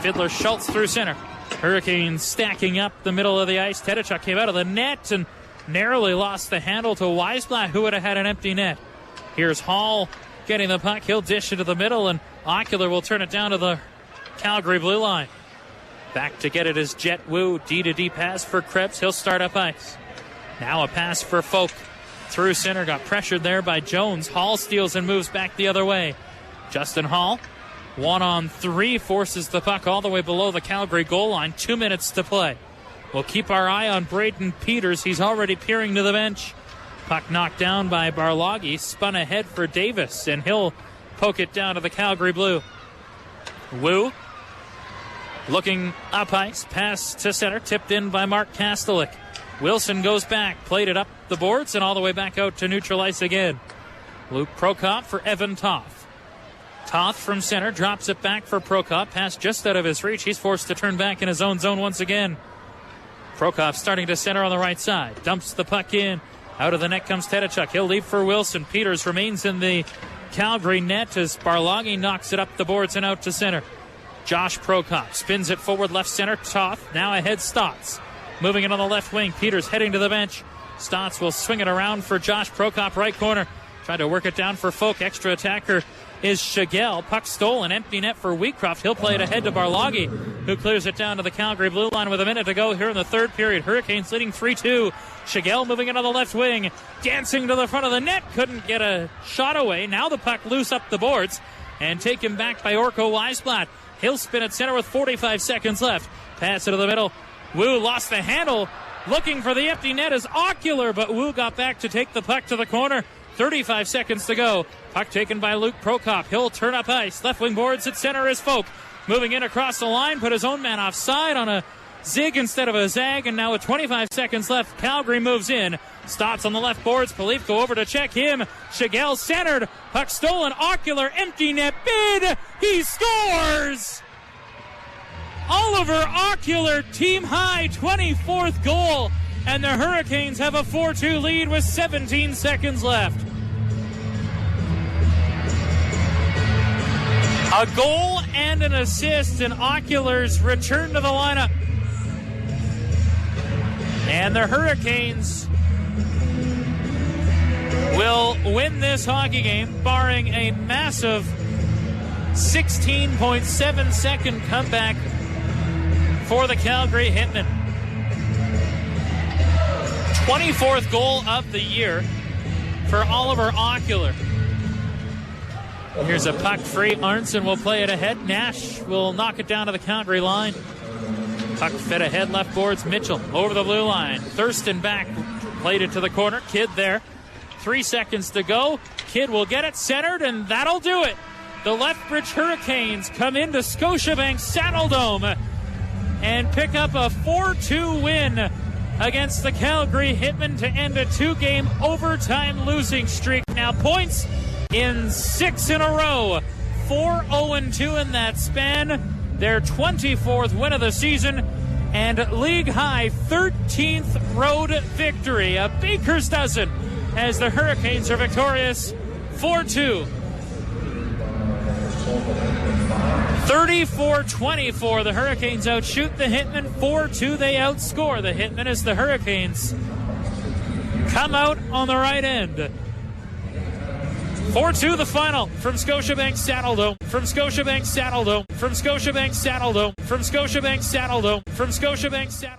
Fiddler-Schultz through center. Hurricanes stacking up the middle of the ice. Tedachuk came out of the net and narrowly lost the handle to Weisblatt, who would have had an empty net. Here's Hall getting the puck. He'll dish into the middle, and Ocular will turn it down to the Calgary blue line. Back to get it is Jet Wu. D-to-D pass for Krebs. He'll start up ice. Now a pass for Folk. Through center. Got pressured there by Jones. Hall steals and moves back the other way. Justin Hall, 1-on-3, forces the puck all the way below the Calgary goal line. 2 minutes to play. We'll keep our eye on Braden Peters. He's already peering to the bench. Puck knocked down by Barloghi. Spun ahead for Davis, and he'll poke it down to the Calgary blue. Wu looking up ice, pass to center, tipped in by Mark Kastelik. Wilson goes back, played it up the boards, and all the way back out to neutral ice again. Luke Prokop for Evan Toth. Toth from center, drops it back for Prokop, pass just out of his reach. He's forced to turn back in his own zone once again. Prokop starting to center on the right side, dumps the puck in. Out of the net comes Tedachuk. He'll leave for Wilson. Peters remains in the Calgary net as Barloghi knocks it up the boards and out to center. Josh Prokop spins it forward left center. Toth now ahead Stotts. Moving it on the left wing. Peters heading to the bench. Stotts will swing it around for Josh Prokop, right corner. Trying to work it down for Folk. Extra attacker is Shigell. Puck stolen. Empty net for Wheatcroft. He'll play it ahead to Barloggy, who clears it down to the Calgary blue line with a minute to go here in the third period. Hurricanes leading 3-2. Shigell moving it on the left wing. Dancing to the front of the net. Couldn't get a shot away. Now the puck loose up the boards and taken back by Orko Weisblatt. He'll spin at center with 45 seconds left. Pass it to the middle. Wu lost the handle. Looking for the empty net is Ocular, but Wu got back to take the puck to the corner. 35 seconds to go. Puck taken by Luke Prokop. He'll turn up ice. Left wing boards at center is Folk. Moving in across the line, put his own man offside on a zig instead of a zag, and now with 25 seconds left, Calgary moves in. Stops on the left boards. Palif go over to check him. Shigell centered. Puck stolen. Ocular empty net bid. He scores! Oliver Ocular, team high 24th goal, and the Hurricanes have a 4-2 lead with 17 seconds left. A goal and an assist, and Ocular's return to the lineup. And the Hurricanes will win this hockey game, barring a massive 16.7 second comeback for the Calgary Hitmen. 24th goal of the year for Oliver Ocular. Here's a puck free. Arnson will play it ahead. Nash will knock it down to the Calgary line. Puck fed ahead, left boards. Mitchell over the blue line. Thurston back, played it to the corner. Kidd there. 3 seconds to go. Kidd will get it centered, and that'll do it. The Lethbridge Hurricanes come into Scotiabank Saddledome and pick up a 4-2 win against the Calgary Hitmen to end a 2-game overtime losing streak. Now points in 6 in a row. 4-0-2 in that span. Their 24th win of the season and league-high 13th road victory. A baker's dozen as the Hurricanes are victorious 4-2. 34-24, the Hurricanes outshoot the Hitmen. 4-2, they outscore the Hitmen as the Hurricanes come out on the right end. 4-2 the final from Scotiabank Saddledome. From Scotiabank Saddledome. From Scotiabank Saddledome. From Scotiabank Saddledome. From Scotiabank Saddledome.